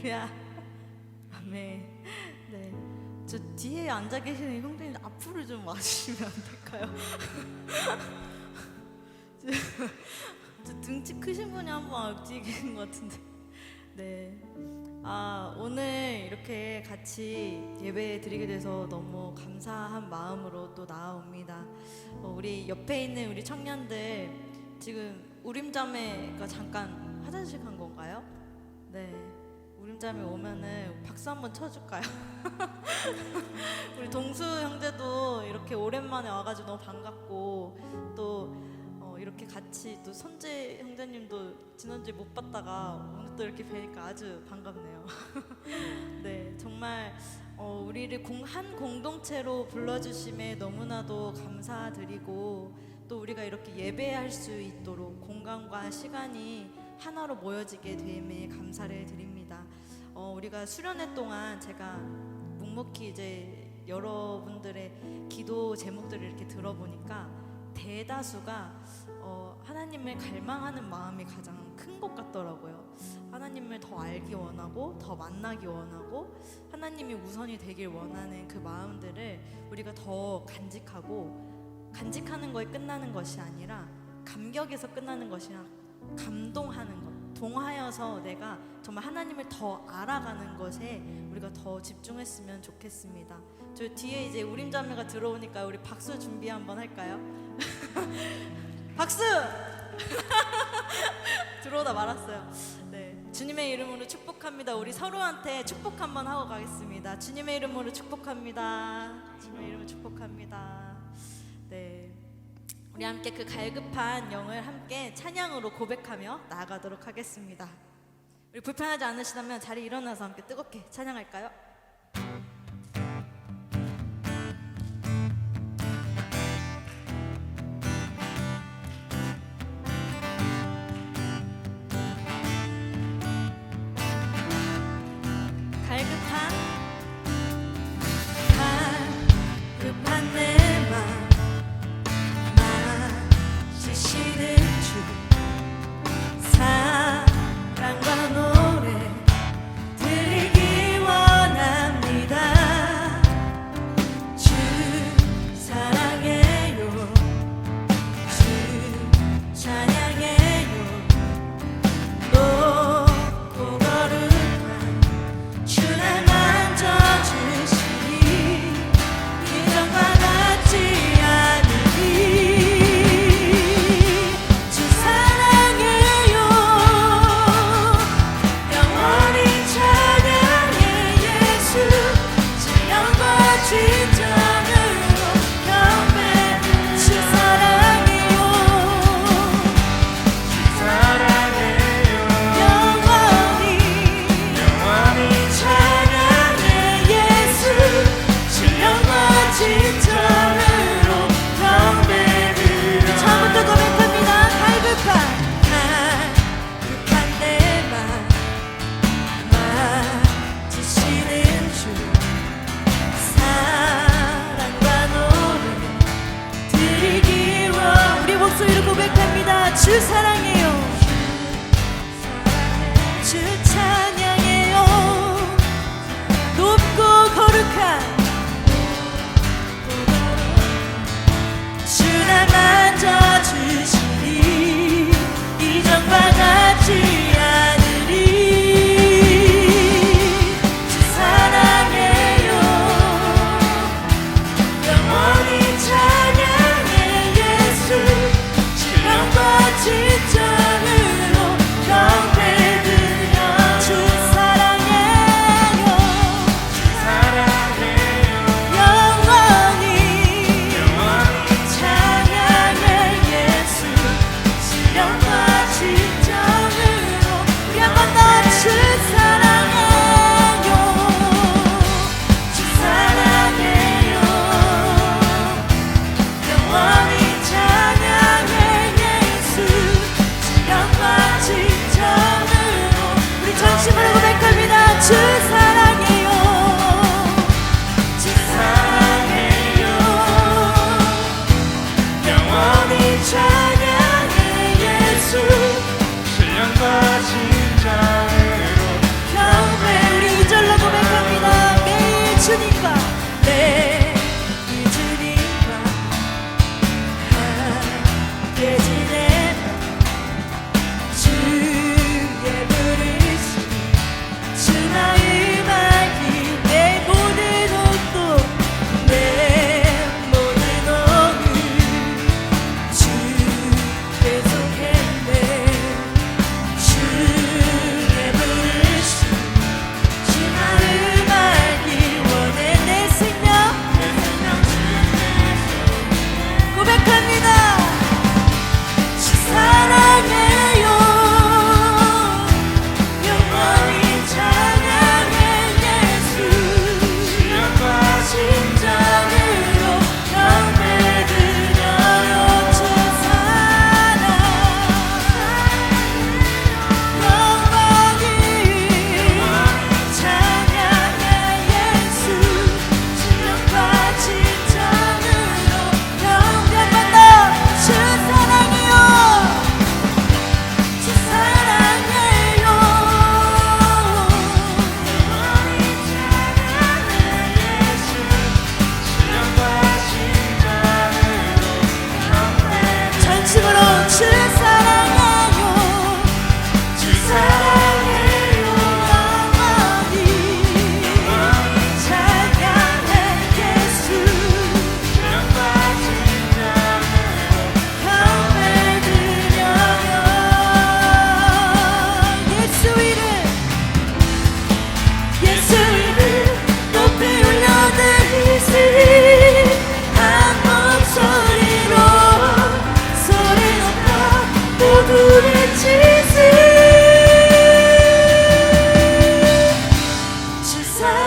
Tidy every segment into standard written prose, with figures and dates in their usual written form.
할렐루야. 아멘. 네, 저 뒤에 앉아 계시는 형제님 앞으로 좀 와주시면 안 될까요? 저 등치 크신 분이 한 분 뒤에 계신 것 같은데. 네. 오늘 이렇게 같이 예배 드리게 돼서 너무 감사한 마음으로 또 나아옵니다. 우리 옆에 있는 우리 청년들 지금 우림자매가 잠깐 화장실 간 건가요? 네. 우림자매 오면은 박수 한번 쳐줄까요? 우리 동수 형제도 이렇게 오랜만에 와가지고 너무 반갑고 또 이렇게 같이 또 선재 형제님도 지난주에 못 봤다가 오늘 또 이렇게 뵈니까 아주 반갑네요. 네, 정말 우리를 한 공동체로 불러주심에 너무나도 감사드리고 또 우리가 이렇게 예배할 수 있도록 공간과 시간이 하나로 모여지게 됨에 감사를 드립니다. 우리가 수련회 동안 제가 묵묵히 이제 여러분들의 기도 제목들을 이렇게 들어보니까 대다수가 하나님을 갈망하는 마음이 가장 큰 것 같더라고요. 하나님을 더 알기 원하고 더 만나기 원하고 하나님이 우선이 되길 원하는 그 마음들을 우리가 더 간직하고, 간직하는 거에 끝나는 것이 아니라 감격에서 끝나는 것이 아니라 감동하는 것, 동하여서 내가 정말 하나님을 더 알아가는 것에 우리가 더 집중했으면 좋겠습니다. 저 뒤에 이제 우림자매가 들어오니까 우리 박수 준비 한번 할까요? 박수! 들어오다 말았어요. 네, 주님의 이름으로 축복합니다. 우리 서로한테 축복 한번 하고 가겠습니다. 주님의 이름으로 축복합니다. 주님의 이름으로 축복합니다. 네, 우리 함께 그 갈급한 영을 함께 찬양으로 고백하며 나아가도록 하겠습니다. 우리 불편하지 않으시다면 자리 일어나서 함께 뜨겁게 찬양할까요? 갈급한 내 맘 만지시는 주 사랑과 노래 드리기 원합니다. 주 사랑해요, 주 찬양해요. 높고 거룩한 주 날 만져주시니 이전과 같지 않으니 주 사랑해요. 영원히 찬양해 예수. 신령과 진정으로 경배. 주 사랑해요, 주 사랑해요. 영원히 찬양해 예수. 신령과 진정으로 경배드려. 처음부터 고백합니다. 갈급한 내 맘 만지시는 주 사랑과 노래 드리기 원. 우리 목소리로 고백합니다. 주 사랑해요, 주 찬양해요. 높고 거룩한 주 날 만져주시니 이전과 같지 않으리. 주 사랑해요. 영원히 찬양해 예수. 신령과 진정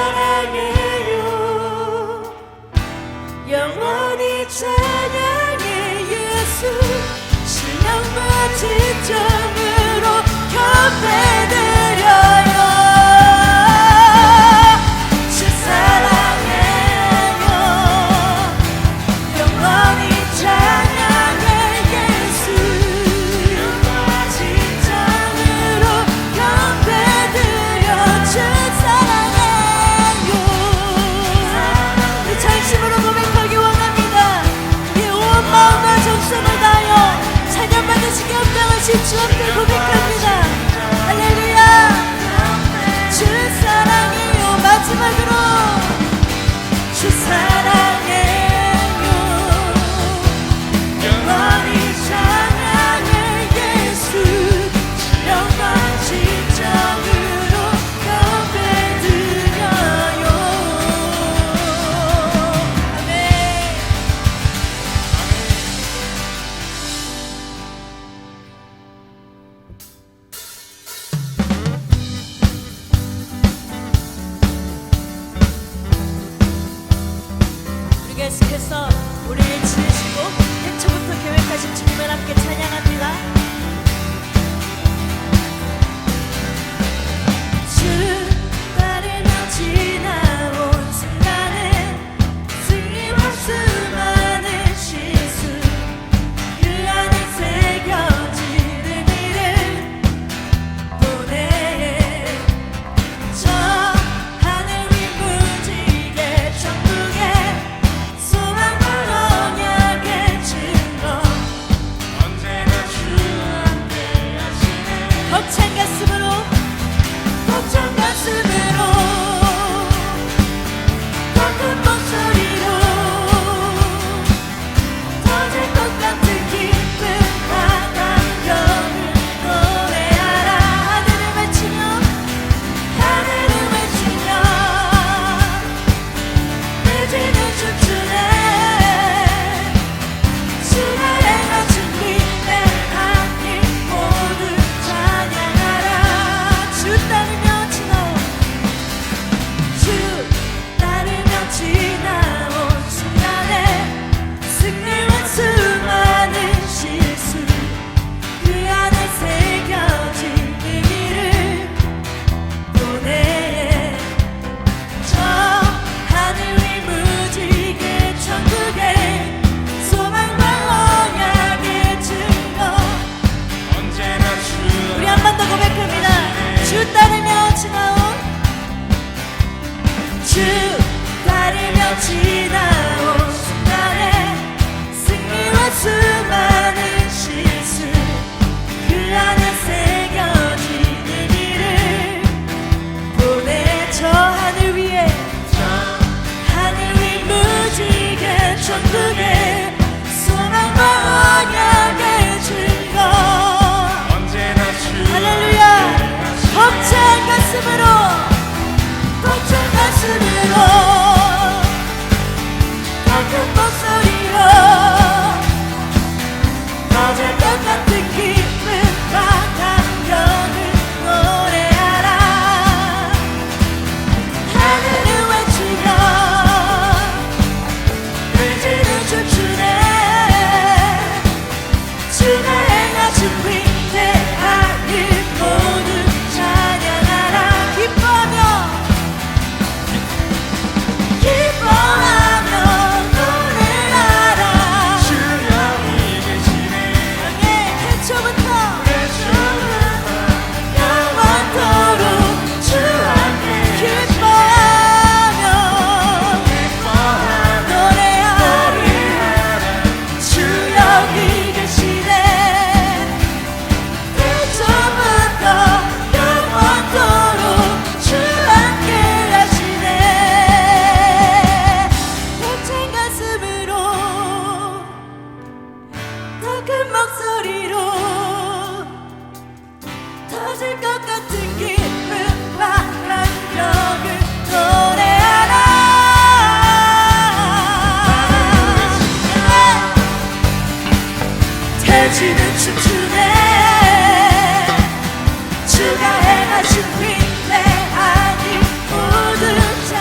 사랑해요. 영원히 찬양해 예수. 신령과 진정으로 경배드려요. 주 사랑해요. 영원히 찬양해 예수. 신령과 진정으로 경배드려. 주 사랑해요. 진심으로 고백하기 원합니다. 이 온 마음과 정성을 다하여 찬양 받으시기 합당하신 주 앞에 고백합니다. 할렐루야. 주 사랑해요. 마지막으로 주 사랑해요. 영원히 찬양해 예수. 신령과 진정으로 경배드려요. 아멘. 우리 계속해서 우리를 지으시고 태초부터 계획하신 주님을 함께 찬양합니다. 주 따르며 지나온 순간은 승리와 수많은 실수, 그 안에 새겨지는 일을 보내. 저 하늘 위 무지개 천국에 소망과 언약의 증거, 언제나 주 함께 하시네. 벅찬 가슴으로 더 큰 목소리로 터질 것 같은 기쁨과 감격을 노래하라. 하늘을 외치며 의지는 춤추네. 주가 행하신 일에 한 일 모두 찬양하라. 주 따르며 지나온 순간에 승리와 수많은 실수, 그 안에 새겨지는 일을 보내. 저 하늘 위 무지개 천국에 소망과 언약의 증거, 언제나 주. 우리 한 번 더 고백합니다. 주 따르며 지나온 순간에 승리와 수많은 실수, 그 안에 새겨지는 일을 보내. 저 하늘 위 무지개 천국에 소망과 언약의 증거, 언제나 주. 할렐루야. 벅찬 가슴으로 더 큰 목소리로 터질 것 같은 기쁨과 감격을 노래하라. 하늘을 외치며 의지는 춤추네. 주가 행하신 위대한 일 모두 찬양하라. 기뻐하며 노래하라. 주 여기 계시네. 태초부터 영원토록 주 함께 기뻐하며 노래하라. 주 여기 계시네. 태초부터 영원토록 주 함께 하시네. 벅찬 가슴으로 더 큰 목소리로 터질 것 같은 기쁨과 감격을 노래하라. 태지는 춤추네. 주가 행하신 위대한 일 모두 찬양하라.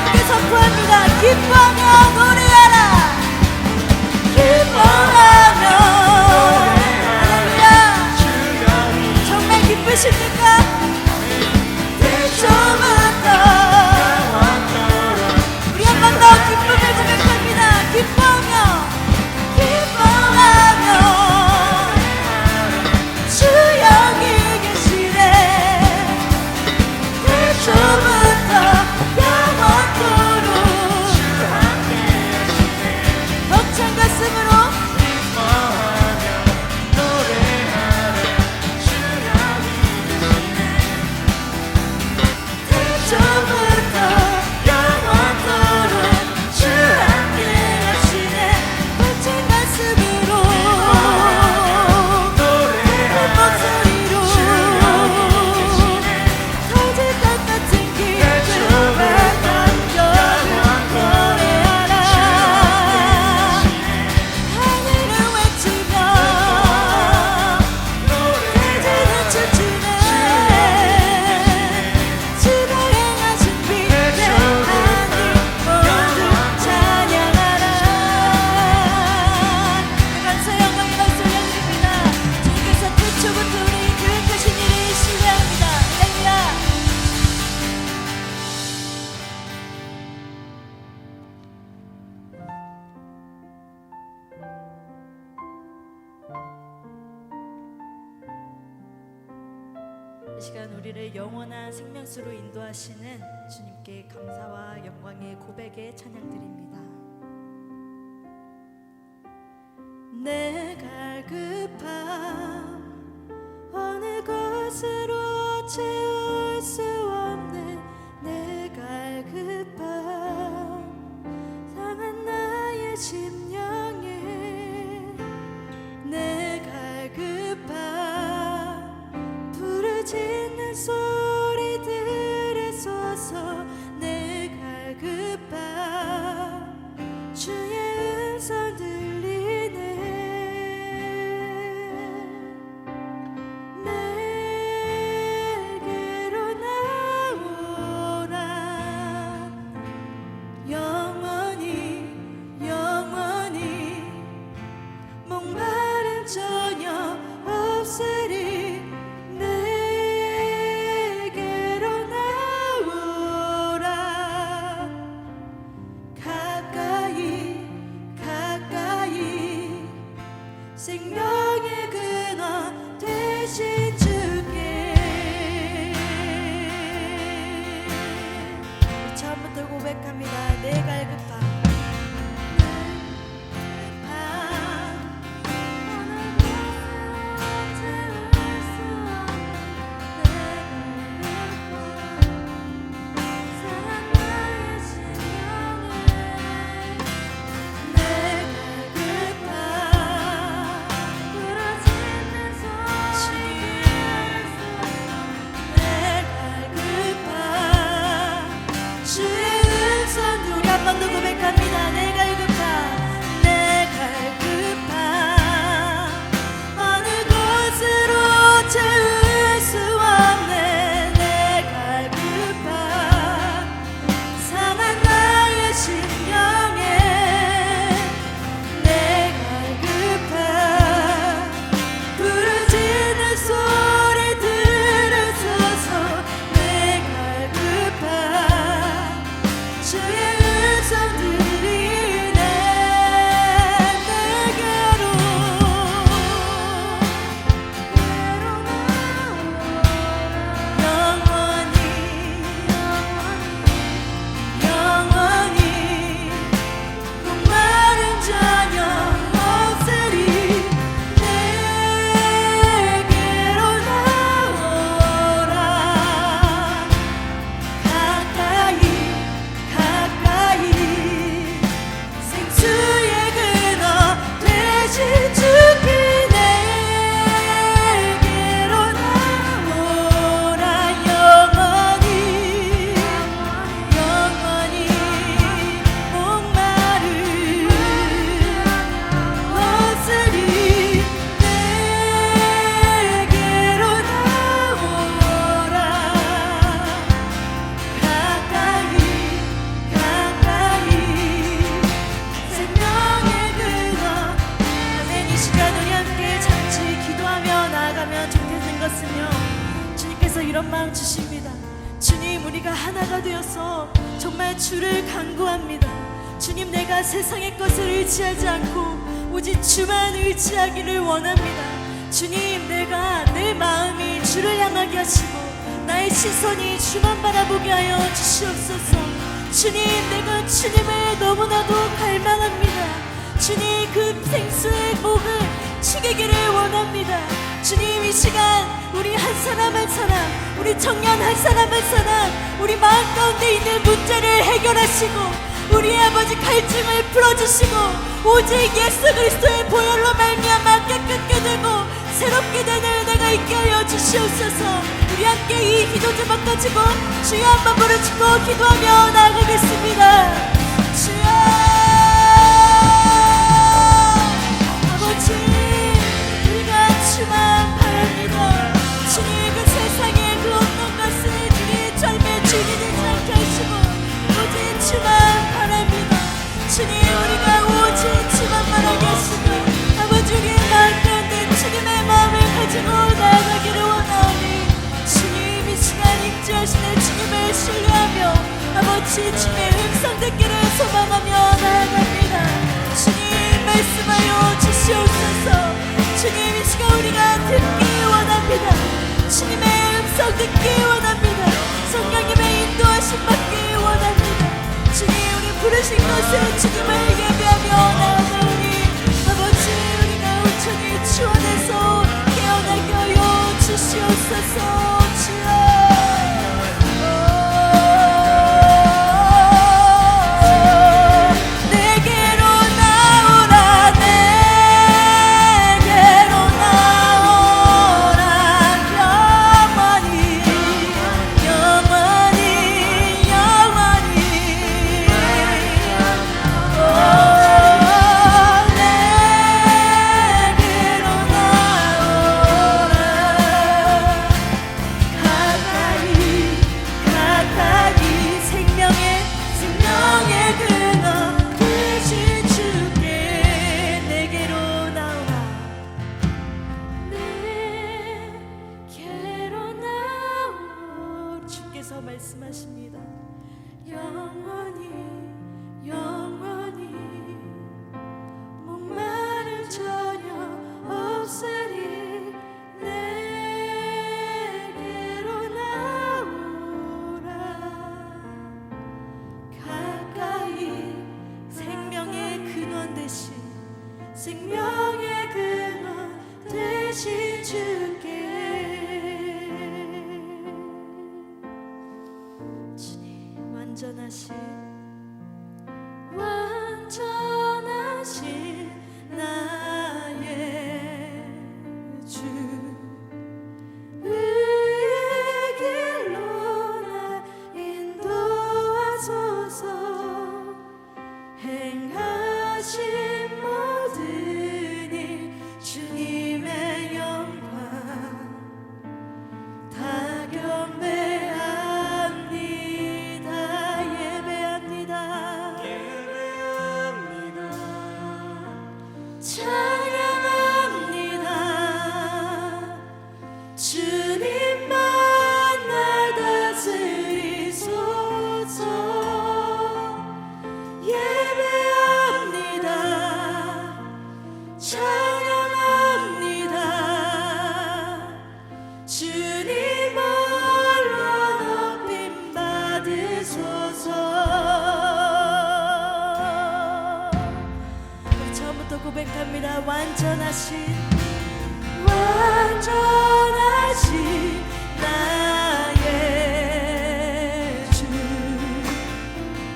함께 선포합니다. 기뻐하며 노래하라. 기뻐하며 할렐루야. 정말 기쁘십니까? 대초부터 우리 한 번 더 기쁨을 고백합니다. 기뻐하며 주 여기 계시네. 대초부터 영원토록 벅찬 가슴으로 대초부터 영원토록 주 함께 하시네. 벅찬 가슴으로 큰 목소리로 터질 것 같은 기쁨을 남겨를 노래하라. 하늘을 외치며 대지는 춤추네. 주가 행하신 빛의 하늘 모두 찬양하라. 감사 영광의 박수 올려드립니다. 주님께서 태초부터 우리 계획하신 일을 신뢰합니다. 할렐루야. 이 시간 우리를 영원한 생명수로 인도하시는 주님께 감사와 영광의 고백의 찬양드립니다. 내 갈급함 어느 것으로 채울 수 없는 내 갈급함 상한 나의 심령에 내 갈급함 부르짖는 소리 들으소서. 내 갈급함 주의 음성 들리네. 내게로 나오라. 영원히 영원히 목마름 전혀 없으리. 내게로 나오라. 가까이 가까이 생명의 근원 되신 주께. 처음부터 고백합니다. 내 갈급함 주십니다. 주님, 우리가 하나가 되어서 정말 주를 간구합니다. 주님, 내가 세상의 것을 의지하지 않고 오직 주만 의지하기를 원합니다. 주님, 내가 내 마음이 주를 향하게 하시고 나의 시선이 주만 바라보게 하여 주시옵소서. 주님, 내가 주님을 너무나도 갈망합니다. 주님, 그 생수의 목을 치기를 원합니다. 주님, 이 시간 우리 한 사람 한 사람, 우리 청년 한 사람 한 사람, 우리 마음 가운데 있는 문제를 해결하시고 우리 아버지 갈증을 풀어주시고 오직 예수 그리스도의 보혈로 말미암아 깨끗게 되고 새롭게 되는 은혜가 있게 하여 주시옵소서. 우리 함께 이 기도 제목 가지고 주여 한번 부르짖고 기도하며 나아가겠습니다. 주여, 아버지, 우리가 주만 바랍니다. 주님, 그 세상의 그 어떤 것을 주님 젊은 주님 되지 않게 하시고 오직 주만 바랍니다. 주님, 우리가 오직 주만 바라게 하시고 아버지, 우리의 마음 가운데 주님의 마음을 가지고 나아가기를 원하오니 주님, 이 시간 임재하시는 주님을 신뢰하며 아버지 주님의 음성 듣기를 소망하며 나아갑니다. 주님, 말씀하여 주시옵소서. 주님, 이 시간 우리가 듣기 원합니다. 주님의 음성 듣기 원합니다. 성령님의 인도하심 받기 원합니다. 주님, 우리 부르신 것은 주님을 예배하며 나아가오니 아버지, 우리가 온전히 주 안에서 깨어나게 하여 주시옵소서. 주여, 내게로 나오라, 내게로 나오라, 영원히 영원히 영원히 내게로 나오라. 가까이 가까이 생명의 근원 되신 주께 내게로 나오라, 내게로 나오라. 주께서 말씀하십니다. 영원히 영원히 목마름 전혀 없으리, 내게로 나오라. 가까이 생명의 근원 되신 생명의 근원 되신 주께 주님, 완전하신 나의 주, 의의 길로 나 인도하소서. 행하신 모든 일 주님의 영광 다 경배합니다. 예배합니다. 찬양합니다. 주님만 날 다스리소서. 예배합니다. 찬양합니다. 주님 홀로 높임 받으소서. 우리 처음부터 고백합니다. 완전하신 나의 주,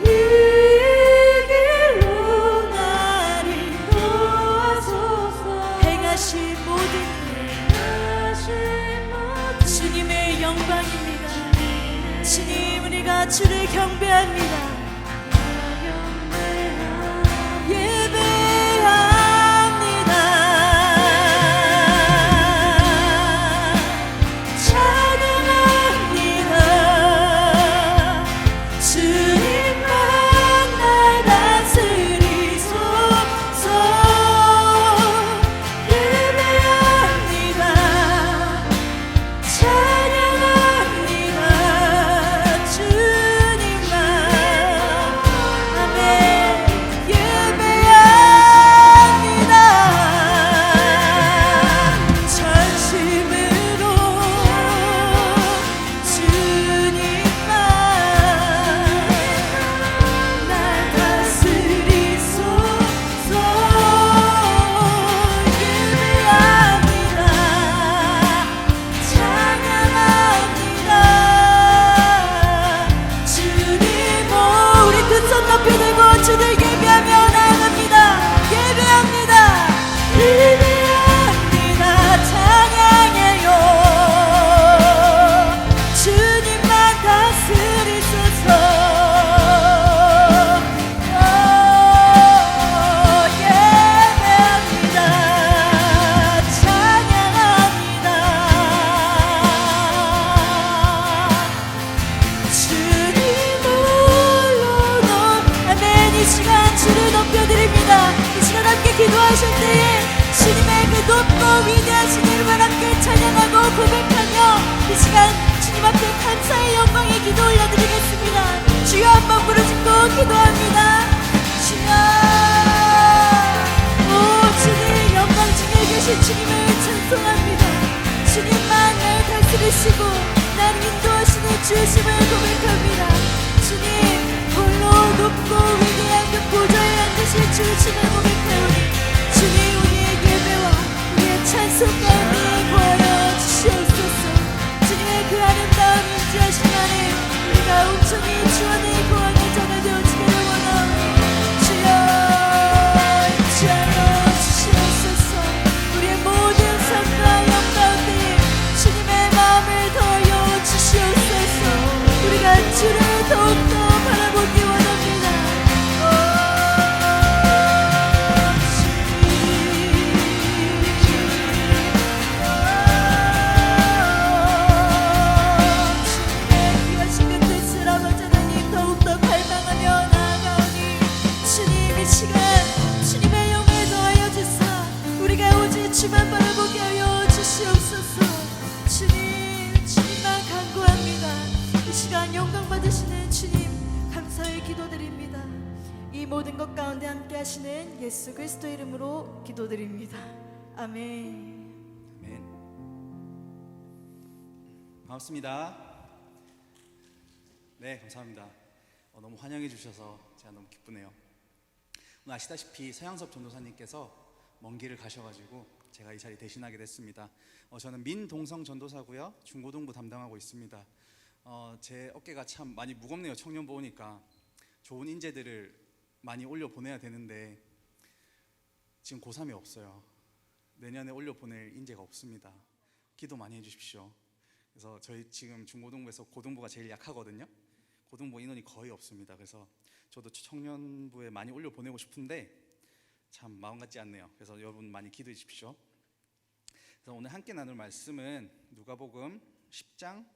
의의 길로 날 인도하소서. 행하신 모든 일 주님의 영광입니다. 주님, 우리가 주를 경배합니다. 예배합니다. 찬양합니다. 인도하실 때에 주님의 그 높고 위대하신 이름을 함께 찬양하고 고백하며 이 시간 주님 앞에 감사의 영광의 기도 올려드리겠습니다. 주여 한번 부르짖고 기도합니다. 주여, 오 주님, 영광 중에 계신 주님을 찬송합니다. 주님만 날 다스리시고 날 인도하시는 주심을 고백합니다. 주님, 홀로 높고 위대한 그 보좌에 앉으실 주심을 고백하오니 주님, 우리의 예배와 우리의 찬송 가운데 거하여 주시옵소서. 주님의 그 아름다운 인자하신 안에 우리가 온전히 주 안에 거하는 자가 되어지기를 원하오니 주여 인자하여 주시옵소서. 우리의 모든 삶과 영 가운데 주님의 마음을 더하여 주시옵소서. 우리가 주를 더욱더 바라보기 원합니다. 주님의 귀하신 그 뜻을 아버지 하나님 더욱더 갈망하며 나아가오니 주님, 이 시간 주님의 영을 더하여 주사 우리가 오직 주만 바라보게 하여 주시옵소서. 주님, 주님만 간구합니다. 이 시간 영광 받으시는 주님 감사의 기도드립니다. 이 모든 것 가운데 함께 하시는 예수 그리스도의 이름으로 기도드립니다. 아멘. 아멘. 반갑습니다. 네, 감사합니다. 너무 환영해 주셔서 제가 너무 기쁘네요. 오늘 아시다시피 서양섭 전도사님께서 먼 길을 가셔가지고 제가 이 자리 대신하게 됐습니다. 저는 민동성 전도사고요, 중고등부 담당하고 있습니다. 제 어깨가 참 많이 무겁네요. 청년 보니까 좋은 인재들을 많이 올려 보내야 되는데 지금 고3이 없어요. 내년에 올려 보낼 인재가 없습니다. 기도 많이 해주십시오. 그래서 저희 지금 중고등부에서 고등부가 제일 약하거든요. 고등부 인원이 거의 없습니다. 그래서 저도 청년부에 많이 올려 보내고 싶은데 참 마음 같지 않네요. 그래서 여러분 많이 기도해 주십시오. 그래서 오늘 함께 나눌 말씀은 누가복음 10장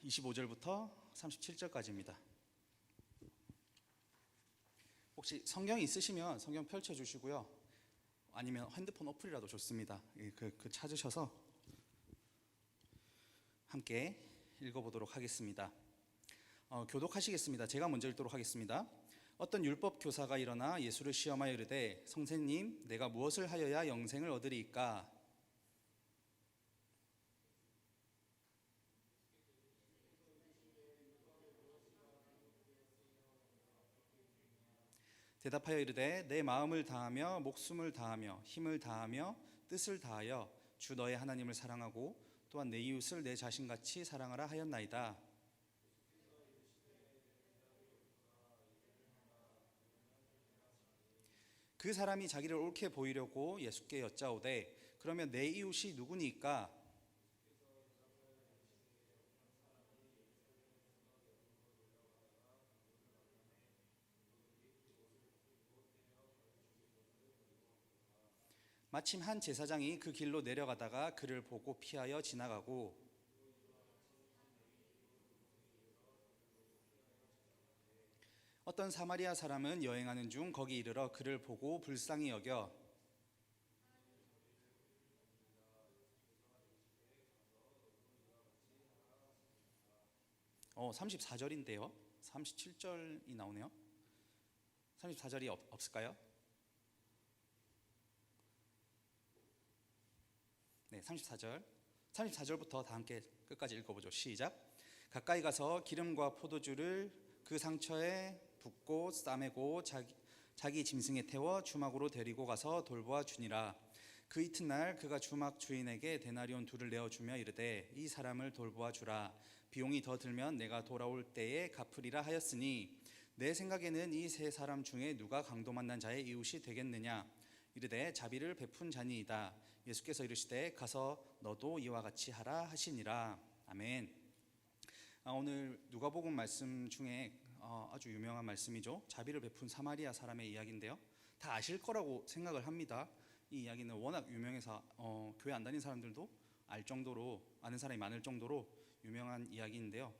25절부터 37절까지입니다. 혹시 성경 있으시면 성경 펼쳐주시고요, 아니면 핸드폰 어플이라도 좋습니다. 그 찾으셔서 함께 읽어보도록 하겠습니다. 교독하시겠습니다. 제가 먼저 읽도록 하겠습니다. 어떤 율법 교사가 일어나 예수를 시험하여 이르되 선생님, 내가 무엇을 하여야 영생을 얻으리이까? 대답하여 이르되 내 마음을 다하며 목숨을 다하며 힘을 다하며 뜻을 다하여 주 너의 하나님을 사랑하고 또한 내 이웃을 내 자신같이 사랑하라 하였나이다. 그 사람이 자기를 옳게 보이려고 예수께 여짜오되 그러면 내 이웃이 누구니까? 마침 한 제사장이 그 길로 내려가다가 그를 보고 피하여 지나가고 어떤 사마리아 사람은 여행하는 중 거기 이르러 그를 보고 불쌍히 여겨 34절인데요 37절이 나오네요. 34절이 없을까요? 네, 34절부터 다 함께 끝까지 읽어보죠. 시작. 가까이 가서 기름과 포도주를 그 상처에 붓고 싸매고 자기 짐승에 태워 주막으로 데리고 가서 돌보아 주니라. 그 이튿날 그가 주막 주인에게 데나리온 2를 내어주며 이르되 이 사람을 돌보아 주라. 비용이 더 들면 내가 돌아올 때에 갚으리라 하였으니 내 생각에는 이 세 사람 중에 누가 강도 만난 자의 이웃이 되겠느냐. 이르되 자비를 베푼 자니이다. 예수께서 이르시되 가서 너도 이와 같이 하라 하시니라. 아멘. 오늘 누가복음 말씀 중에 아주 유명한 말씀이죠. 자비를 베푼 사마리아 사람의 이야기인데요, 다 아실 거라고 생각을 합니다. 이 이야기는 워낙 유명해서 교회 안 다니는 사람들도 알 정도로, 아는 사람이 많을 정도로 유명한 이야기인데요,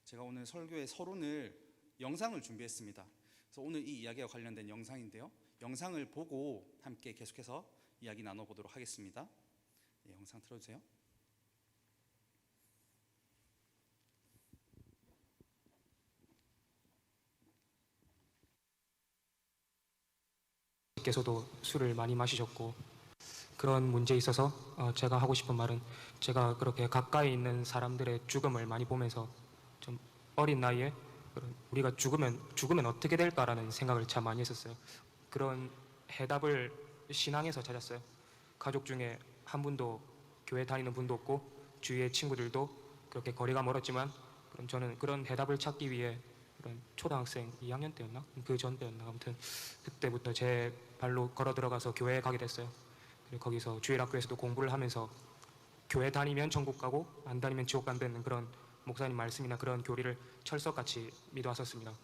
제가 오늘 설교의 서론을 영상을 준비했습니다. 그래서 오늘 이 이야기와 관련된 영상인데요, 영상을 보고 함께 계속해서 이야기 나눠보도록 하겠습니다. 예, 영상 틀어주세요. 께서도 술을 많이 마시셨고 그런 문제에 있어서 제가 하고 싶은 말은, 제가 그렇게 가까이 있는 사람들의 죽음을 많이 보면서 좀 어린 나이에 우리가 죽으면 어떻게 될까라는 생각을 참 많이 했었어요. 그런 해답을 신앙에서 찾았어요. 가족 중에 한 분도 교회 다니는 분도 없고 주위의 친구들도 그렇게 거리가 멀었지만, 그럼 저는 그런 해답을 찾기 위해 그런 초등학생 2학년 때였나? 그 전 때였나? 아무튼 그때부터 제 발로 걸어 들어가서 교회에 가게 됐어요. 그리고 거기서 주일학교에서도 공부를 하면서 교회 다니면 천국 가고 안 다니면 지옥 간다는 그런 목사님 말씀이나 그런 교리를 철석같이 믿어왔었습니다.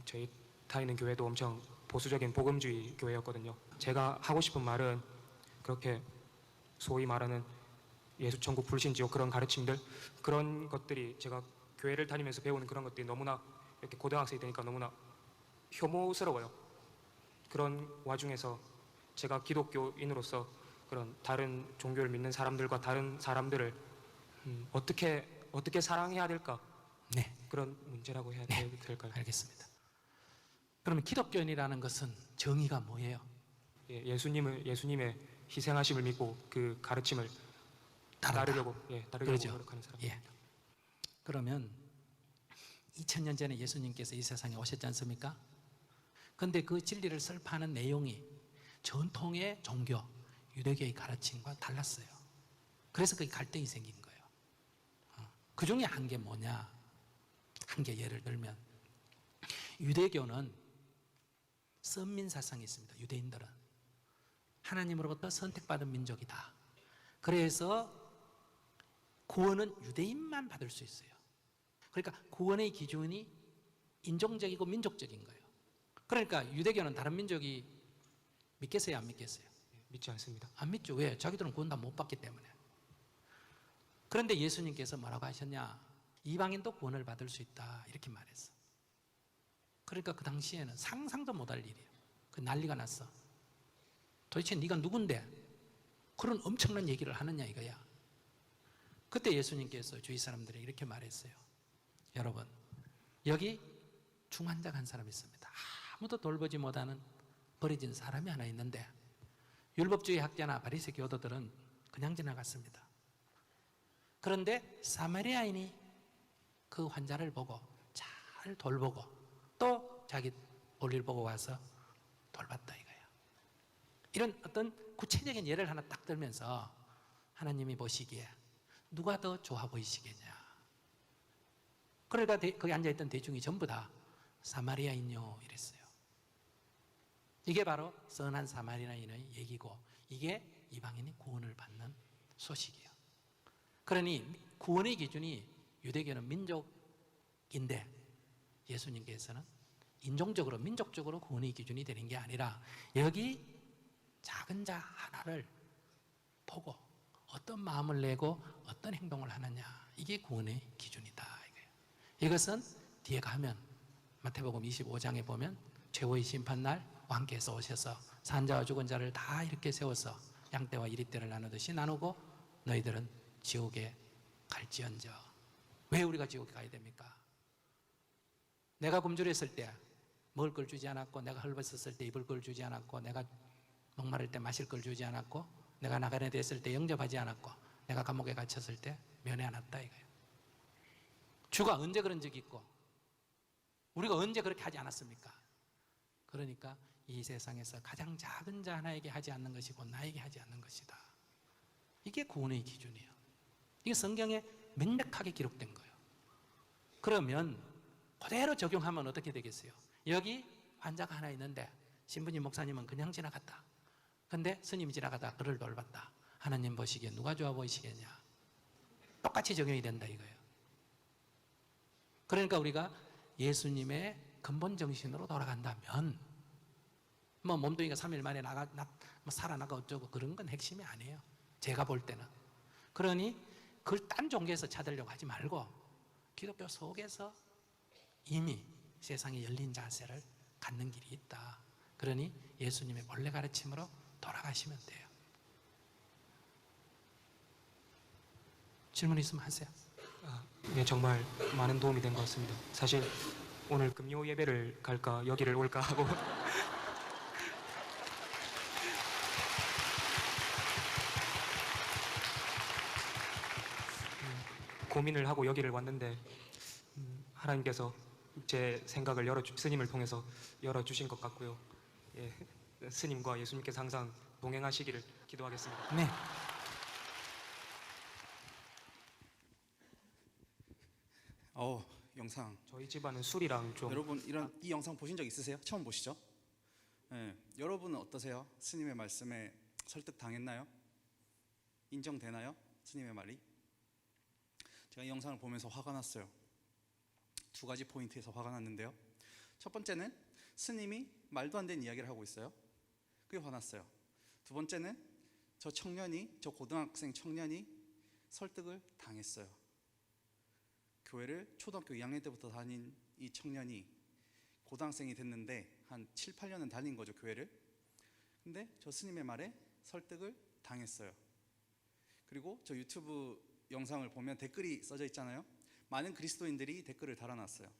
저희 다니는 교회도 엄청 보수적인 복음주의 교회였거든요. 제가 하고 싶은 말은 그렇게 소위 말하는 예수 천국 불신 지옥 그런 가르침들, 그런 것들이 제가 교회를 다니면서 배우는 그런 것들이 너무나 이렇게 고등학생이 되니까 너무나 혐오스러워요. 그런 와중에서 제가 기독교인으로서 그런 다른 종교를 믿는 사람들과 다른 사람들을 어떻게 사랑해야 될까? 네, 그런 문제라고 해야 네, 될까요? 알겠습니다. 그러면 기독교인이라는 것은 정의가 뭐예요? 예수님의 희생하심을 믿고 그 가르침을 따르려고 그렇죠. 노력하는 사람. 예. 그러면 2000년 전에 예수님께서 이 세상에 오셨지 않습니까? 근데 그 진리를 설파하는 내용이 전통의 종교, 유대교의 가르침과 달랐어요. 그래서 그 갈등이 생긴 거예요. 그 중에 한 게 뭐냐? 한 개 예를 들면, 유대교는 선민사상이 있습니다. 유대인들은 하나님으로부터 선택받은 민족이다. 그래서 구원은 유대인만 받을 수 있어요. 그러니까 구원의 기준이 인종적이고 민족적인 거예요. 그러니까 유대교는 다른 민족이 믿겠어요, 안 믿겠어요? 믿지 않습니다. 안 믿죠. 왜? 자기들은 구원 다 못 받기 때문에. 그런데 예수님께서 뭐라고 하셨냐? 이방인도 구원을 받을 수 있다, 이렇게 말했어. 그러니까 그 당시에는 상상도 못할 일이에요. 그 난리가 났어. 도대체 네가 누군데 그런 엄청난 얘기를 하느냐 이거야. 그때 예수님께서 주위 사람들에게 이렇게 말했어요. 여러분, 여기 중환자가 한 사람이 있습니다. 아무도 돌보지 못하는 버려진 사람이 하나 있는데, 율법주의 학자나 바리새 교도들은 그냥 지나갔습니다. 그런데 사마리아인이 그 환자를 보고 잘 돌보고 또 자기 볼일 보고 와서 돌봤다 이거예요. 이런 어떤 구체적인 예를 하나 딱 들면서 하나님이 보시기에 누가 더 좋아 보이시겠냐. 그러니까 거기 앉아있던 대중이 전부 다 사마리아인요 이랬어요. 이게 바로 선한 사마리아인의 얘기고, 이게 이방인이 구원을 받는 소식이에요. 그러니 구원의 기준이 유대교는 민족인데 예수님께서는 인종적으로 민족적으로 구원의 기준이 되는 게 아니라 여기 작은 자 하나를 보고 어떤 마음을 내고 어떤 행동을 하느냐, 이게 구원의 기준이다 이거예요. 이것은 뒤에 가면 마태복음 25장에 보면 최후의 심판날 왕께서 오셔서 산자와 죽은 자를 다 이렇게 세워서 양떼와 이리떼를 나누듯이 나누고 너희들은 지옥에 갈지언정. 왜 우리가 지옥에 가야 됩니까? 내가 굶주렸을 때 먹을 걸 주지 않았고, 내가 헐벗었을 때 입을 걸 주지 않았고, 내가 목마를 때 마실 걸 주지 않았고, 내가 나가네 됐을 때 영접하지 않았고, 내가 감옥에 갇혔을 때 면회 안 왔다 이거예요. 주가 언제 그런 적이 있고 우리가 언제 그렇게 하지 않았습니까? 그러니까 이 세상에서 가장 작은 자 하나에게 하지 않는 것이고 나에게 하지 않는 것이다. 이게 구원의 기준이에요. 이게 성경에 명백하게 기록된 거예요. 그러면 그대로 적용하면 어떻게 되겠어요? 여기 환자가 하나 있는데 신부님 목사님은 그냥 지나갔다. 근데 스님이 지나가다 그를 돌봤다. 하나님 보시기에 누가 좋아 보이시겠냐? 똑같이 적용이 된다 이거예요. 그러니까 우리가 예수님의 근본 정신으로 돌아간다면 뭐 몸뚱이가 3일 만에 살아나가 어쩌고 그런 건 핵심이 아니에요. 제가 볼 때는. 그러니 그걸 딴 종교에서 찾으려고 하지 말고 기독교 속에서 이미 세상에 열린 자세를 갖는 길이 있다. 그러니 예수님의 본래 가르침으로 돌아가시면 돼요. 질문 있으면 하세요. 네, 정말 많은 도움이 된 것 같습니다. 사실 오늘 금요 예배를 갈까 여기를 올까 하고 고민을 하고 여기를 왔는데 하나님께서 제 생각을 스님을 통해서 열어주신 것 같고요. 예, 스님과 예수님께서 항상 동행하시기를 기도하겠습니다. 네. 영상 저희 집안은 술이랑 좀 여러분 이 영상 보신 적 있으세요? 처음 보시죠? 네. 여러분은 어떠세요? 스님의 말씀에 설득 당했나요? 인정되나요? 스님의 말이? 제가 이 영상을 보면서 화가 났어요. 두 가지 포인트에서 화가 났는데요. 첫 번째는 스님이 말도 안 되는 이야기를 하고 있어요. 그게 화났어요. 두 번째는 저 고등학생 청년이 설득을 당했어요. 교회를 초등학교 2학년 때부터 다닌 이 청년이 고등학생이 됐는데 한 7, 8년은 다닌 거죠, 교회를. 근데 저 스님의 말에 설득을 당했어요. 그리고 저 유튜브 영상을 보면 댓글이 써져 있잖아요. 많은 그리스도인들이 댓글을 달아놨어요.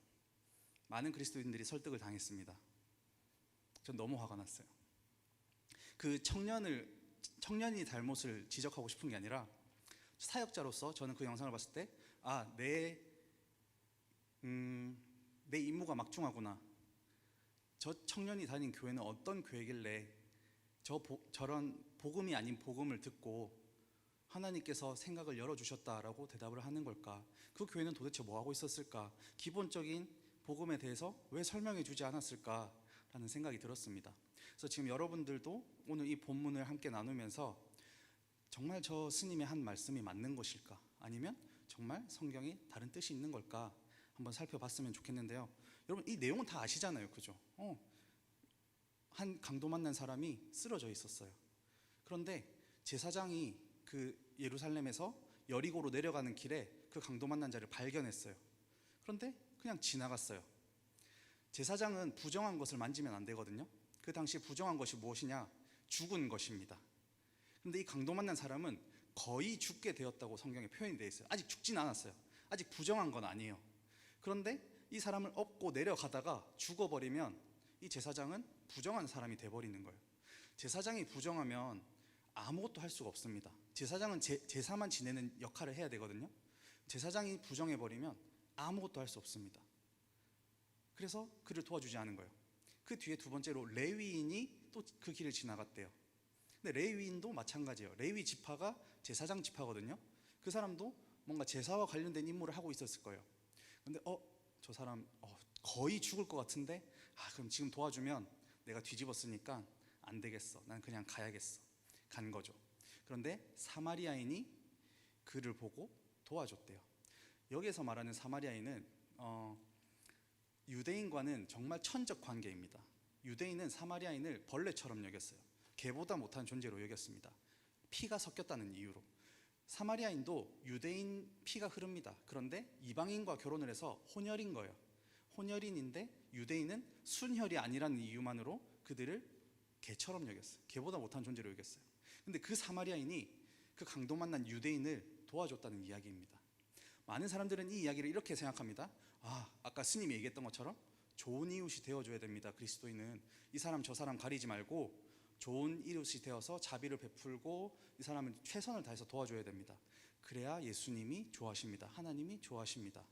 많은 그리스도인들이 설득을 당했습니다. 전 너무 화가 났어요. 그 청년이 잘못을 지적하고 싶은 게 아니라 사역자로서 저는 그 영상을 봤을 때 내 임무가 막중하구나. 저 청년이 다닌 교회는 어떤 교회길래 저런 복음이 아닌 복음을 듣고 하나님께서 생각을 열어주셨다라고 대답을 하는 걸까? 그 교회는 도대체 뭐 하고 있었을까? 기본적인 복음에 대해서 왜 설명해 주지 않았을까라는 생각이 들었습니다. 그래서 지금 여러분들도 오늘 이 본문을 함께 나누면서 정말 저 스님의 한 말씀이 맞는 것일까? 아니면 정말 성경이 다른 뜻이 있는 걸까? 한번 살펴봤으면 좋겠는데요. 여러분 이 내용은 다 아시잖아요, 그죠? 한 강도 만난 사람이 쓰러져 있었어요. 그런데 제사장이 그 예루살렘에서 여리고로 내려가는 길에 그 강도 만난 자를 발견했어요. 그런데 그냥 지나갔어요. 제사장은 부정한 것을 만지면 안 되거든요. 그 당시 부정한 것이 무엇이냐? 죽은 것입니다. 그런데 이 강도 만난 사람은 거의 죽게 되었다고 성경에 표현이 되어 있어요. 아직 죽진 않았어요. 아직 부정한 건 아니에요. 그런데 이 사람을 업고 내려가다가 죽어버리면 이 제사장은 부정한 사람이 돼버리는 거예요. 제사장이 부정하면 아무것도 할 수가 없습니다. 제사장은 제사만 지내는 역할을 해야 되거든요. 제사장이 부정해버리면 아무것도 할 수 없습니다. 그래서 그를 도와주지 않은 거예요. 그 뒤에 두 번째로 레위인이 또 그 길을 지나갔대요. 근데 레위인도 마찬가지예요. 레위 지파가 제사장 지파거든요. 그 사람도 뭔가 제사와 관련된 임무를 하고 있었을 거예요. 근데 저 사람 거의 죽을 것 같은데 그럼 지금 도와주면 내가 뒤집었으니까 안 되겠어. 난 그냥 가야겠어. 간 거죠. 그런데 사마리아인이 그를 보고 도와줬대요. 여기에서 말하는 사마리아인은 유대인과는 정말 천적 관계입니다. 유대인은 사마리아인을 벌레처럼 여겼어요. 개보다 못한 존재로 여겼습니다. 피가 섞였다는 이유로. 사마리아인도 유대인 피가 흐릅니다. 그런데 이방인과 결혼을 해서 혼혈인 거예요. 혼혈인인데 유대인은 순혈이 아니라는 이유만으로 그들을 개처럼 여겼어요. 개보다 못한 존재로 여겼어요. 근데 그 사마리아인이 그 강도 만난 유대인을 도와줬다는 이야기입니다. 많은 사람들은 이 이야기를 이렇게 생각합니다. 아까 스님이 얘기했던 것처럼 좋은 이웃이 되어줘야 됩니다. 그리스도인은 이 사람 저 사람 가리지 말고 좋은 이웃이 되어서 자비를 베풀고 이 사람을 최선을 다해서 도와줘야 됩니다. 그래야 예수님이 좋아하십니다. 하나님이 좋아하십니다.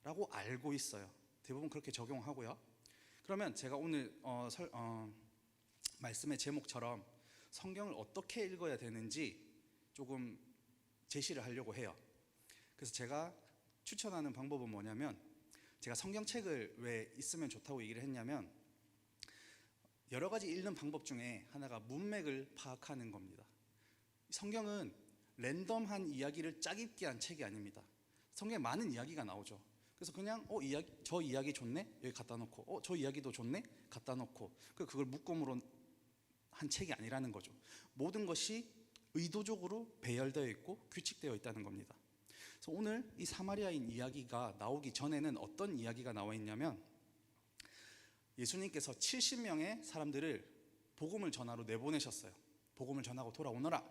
라고 알고 있어요. 대부분 그렇게 적용하고요. 그러면 제가 오늘 말씀의 제목처럼 성경을 어떻게 읽어야 되는지 조금 제시를 하려고 해요. 그래서 제가 추천하는 방법은 뭐냐면, 제가 성경책을 왜 있으면 좋다고 얘기를 했냐면, 여러 가지 읽는 방법 중에 하나가 문맥을 파악하는 겁니다. 성경은 랜덤한 이야기를 짜깁기 한 책이 아닙니다. 성경에 많은 이야기가 나오죠. 그래서 그냥 저 이야기 좋네? 여기 갖다 놓고 저 이야기도 좋네? 갖다 놓고 그걸 묶음으로 한 책이 아니라는 거죠. 모든 것이 의도적으로 배열되어 있고 규칙되어 있다는 겁니다. 그래서 오늘 이 사마리아인 이야기가 나오기 전에는 어떤 이야기가 나와 있냐면, 예수님께서 70명의 사람들을 복음을 전하러 내보내셨어요. 복음을 전하고 돌아오너라.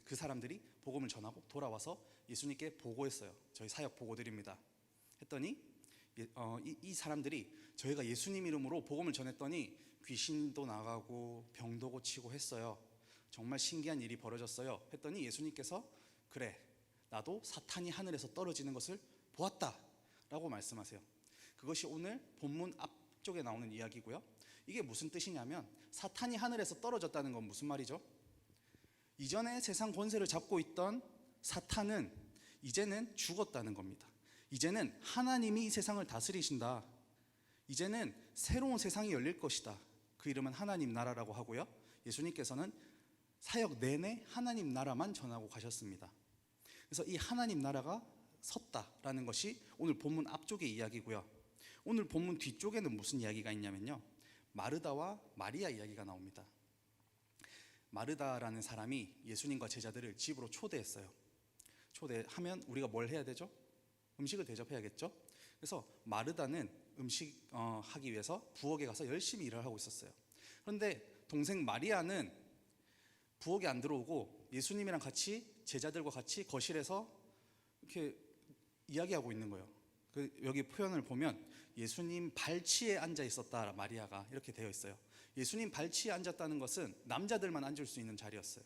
그 사람들이 복음을 전하고 돌아와서 예수님께 보고했어요. 저희 사역 보고드립니다. 했더니 이 사람들이 저희가 예수님 이름으로 복음을 전했더니 귀신도 나가고 병도 고치고 했어요. 정말 신기한 일이 벌어졌어요. 했더니 예수님께서 그래, 나도 사탄이 하늘에서 떨어지는 것을 보았다 라고 말씀하세요. 그것이 오늘 본문 앞쪽에 나오는 이야기고요. 이게 무슨 뜻이냐면 사탄이 하늘에서 떨어졌다는 건 무슨 말이죠? 이전에 세상 권세를 잡고 있던 사탄은 이제는 죽었다는 겁니다. 이제는 하나님이 이 세상을 다스리신다. 이제는 새로운 세상이 열릴 것이다. 그 이름은 하나님 나라라고 하고요. 예수님께서는 사역 내내 하나님 나라만 전하고 가셨습니다. 그래서 이 하나님 나라가 섰다라는 것이 오늘 본문 앞쪽의 이야기고요. 오늘 본문 뒤쪽에는 무슨 이야기가 있냐면요, 마르다와 마리아 이야기가 나옵니다. 마르다라는 사람이 예수님과 제자들을 집으로 초대했어요. 초대하면 우리가 뭘 해야 되죠? 음식을 대접해야겠죠? 그래서 마르다는 음식 하기 위해서 부엌에 가서 열심히 일을 하고 있었어요. 그런데 동생 마리아는 부엌에 안 들어오고 예수님이랑 같이, 제자들과 같이 거실에서 이렇게 이야기하고 있는 거예요. 여기 표현을 보면 예수님 발치에 앉아 있었다, 마리아가 이렇게 되어 있어요. 예수님 발치에 앉았다는 것은 남자들만 앉을 수 있는 자리였어요.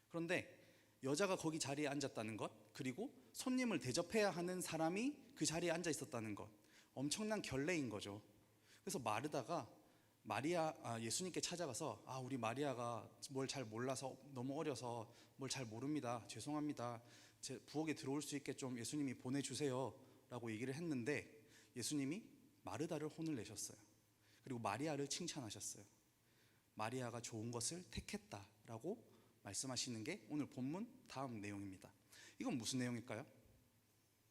그런데 여자가 거기 자리에 앉았다는 것, 그리고 손님을 대접해야 하는 사람이 그 자리에 앉아 있었다는 것, 엄청난 결례인 거죠. 그래서 마르다가 예수님께 찾아가서 우리 마리아가 뭘 잘 몰라서, 너무 어려서 뭘 잘 모릅니다. 죄송합니다. 제 부엌에 들어올 수 있게 좀 예수님이 보내주세요 라고 얘기를 했는데 예수님이 마르다를 혼을 내셨어요. 그리고 마리아를 칭찬하셨어요. 마리아가 좋은 것을 택했다라고 말씀하시는 게 오늘 본문 다음 내용입니다. 이건 무슨 내용일까요?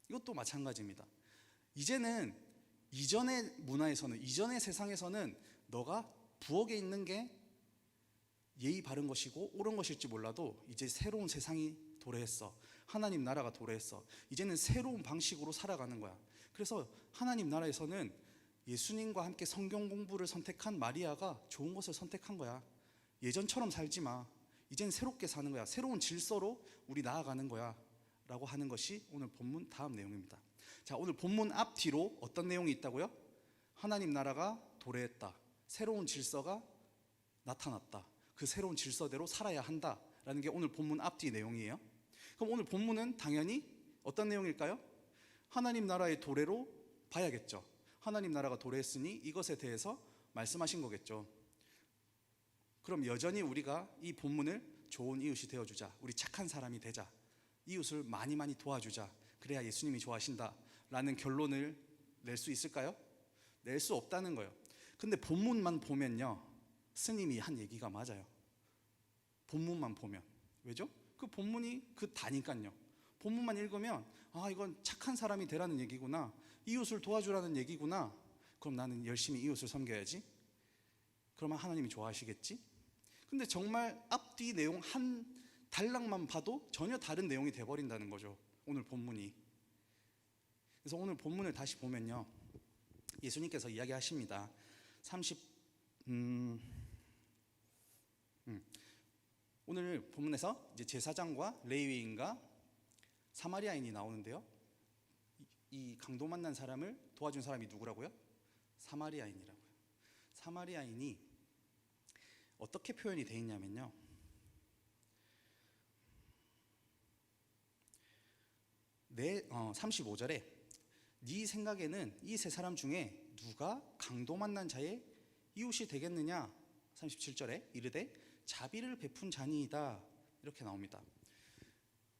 이것도 마찬가지입니다. 이제는 이전의 문화에서는, 이전의 세상에서는 너가 부엌에 있는 게 예의 바른 것이고 옳은 것일지 몰라도 이제 새로운 세상이 도래했어. 하나님 나라가 도래했어. 이제는 새로운 방식으로 살아가는 거야. 그래서 하나님 나라에서는 예수님과 함께 성경 공부를 선택한 마리아가 좋은 것을 선택한 거야. 예전처럼 살지 마. 이젠 새롭게 사는 거야. 새로운 질서로 우리 나아가는 거야 라고 하는 것이 오늘 본문 다음 내용입니다. 자, 오늘 본문 앞뒤로 어떤 내용이 있다고요? 하나님 나라가 도래했다. 새로운 질서가 나타났다. 그 새로운 질서대로 살아야 한다라는 게 오늘 본문 앞뒤 내용이에요. 그럼 오늘 본문은 당연히 어떤 내용일까요? 하나님 나라의 도래로 봐야겠죠. 하나님 나라가 도래했으니 이것에 대해서 말씀하신 거겠죠. 그럼 여전히 우리가 이 본문을 좋은 이웃이 되어주자, 우리 착한 사람이 되자, 이웃을 많이 도와주자, 그래야 예수님이 좋아하신다 라는 결론을 낼 수 있을까요? 낼 수 없다는 거예요. 근데 본문만 보면요, 스님이 한 얘기가 맞아요. 본문만 보면. 왜죠? 그 본문이 다니까요. 본문만 읽으면 이건 착한 사람이 되라는 얘기구나, 이웃을 도와주라는 얘기구나. 그럼 나는 열심히 이웃을 섬겨야지. 그러면 하나님이 좋아하시겠지? 근데 정말 앞뒤 내용 한 단락만 봐도 전혀 다른 내용이 돼버린다는 거죠, 오늘 본문이. 그래서 오늘 본문을 다시 보면요, 예수님께서 이야기하십니다. 오늘 본문에서 이제 제사장과 레위인과 사마리아인이 나오는데요, 이 강도 만난 사람을 도와준 사람이 누구라고요? 사마리아인이라고요. 사마리아인이 어떻게 표현이 되어 있냐면요, 35절에 네 생각에는 이 세 사람 중에 누가 강도 만난 자의 이웃이 되겠느냐. 37절에 이르되 자비를 베푼 자니이다, 이렇게 나옵니다.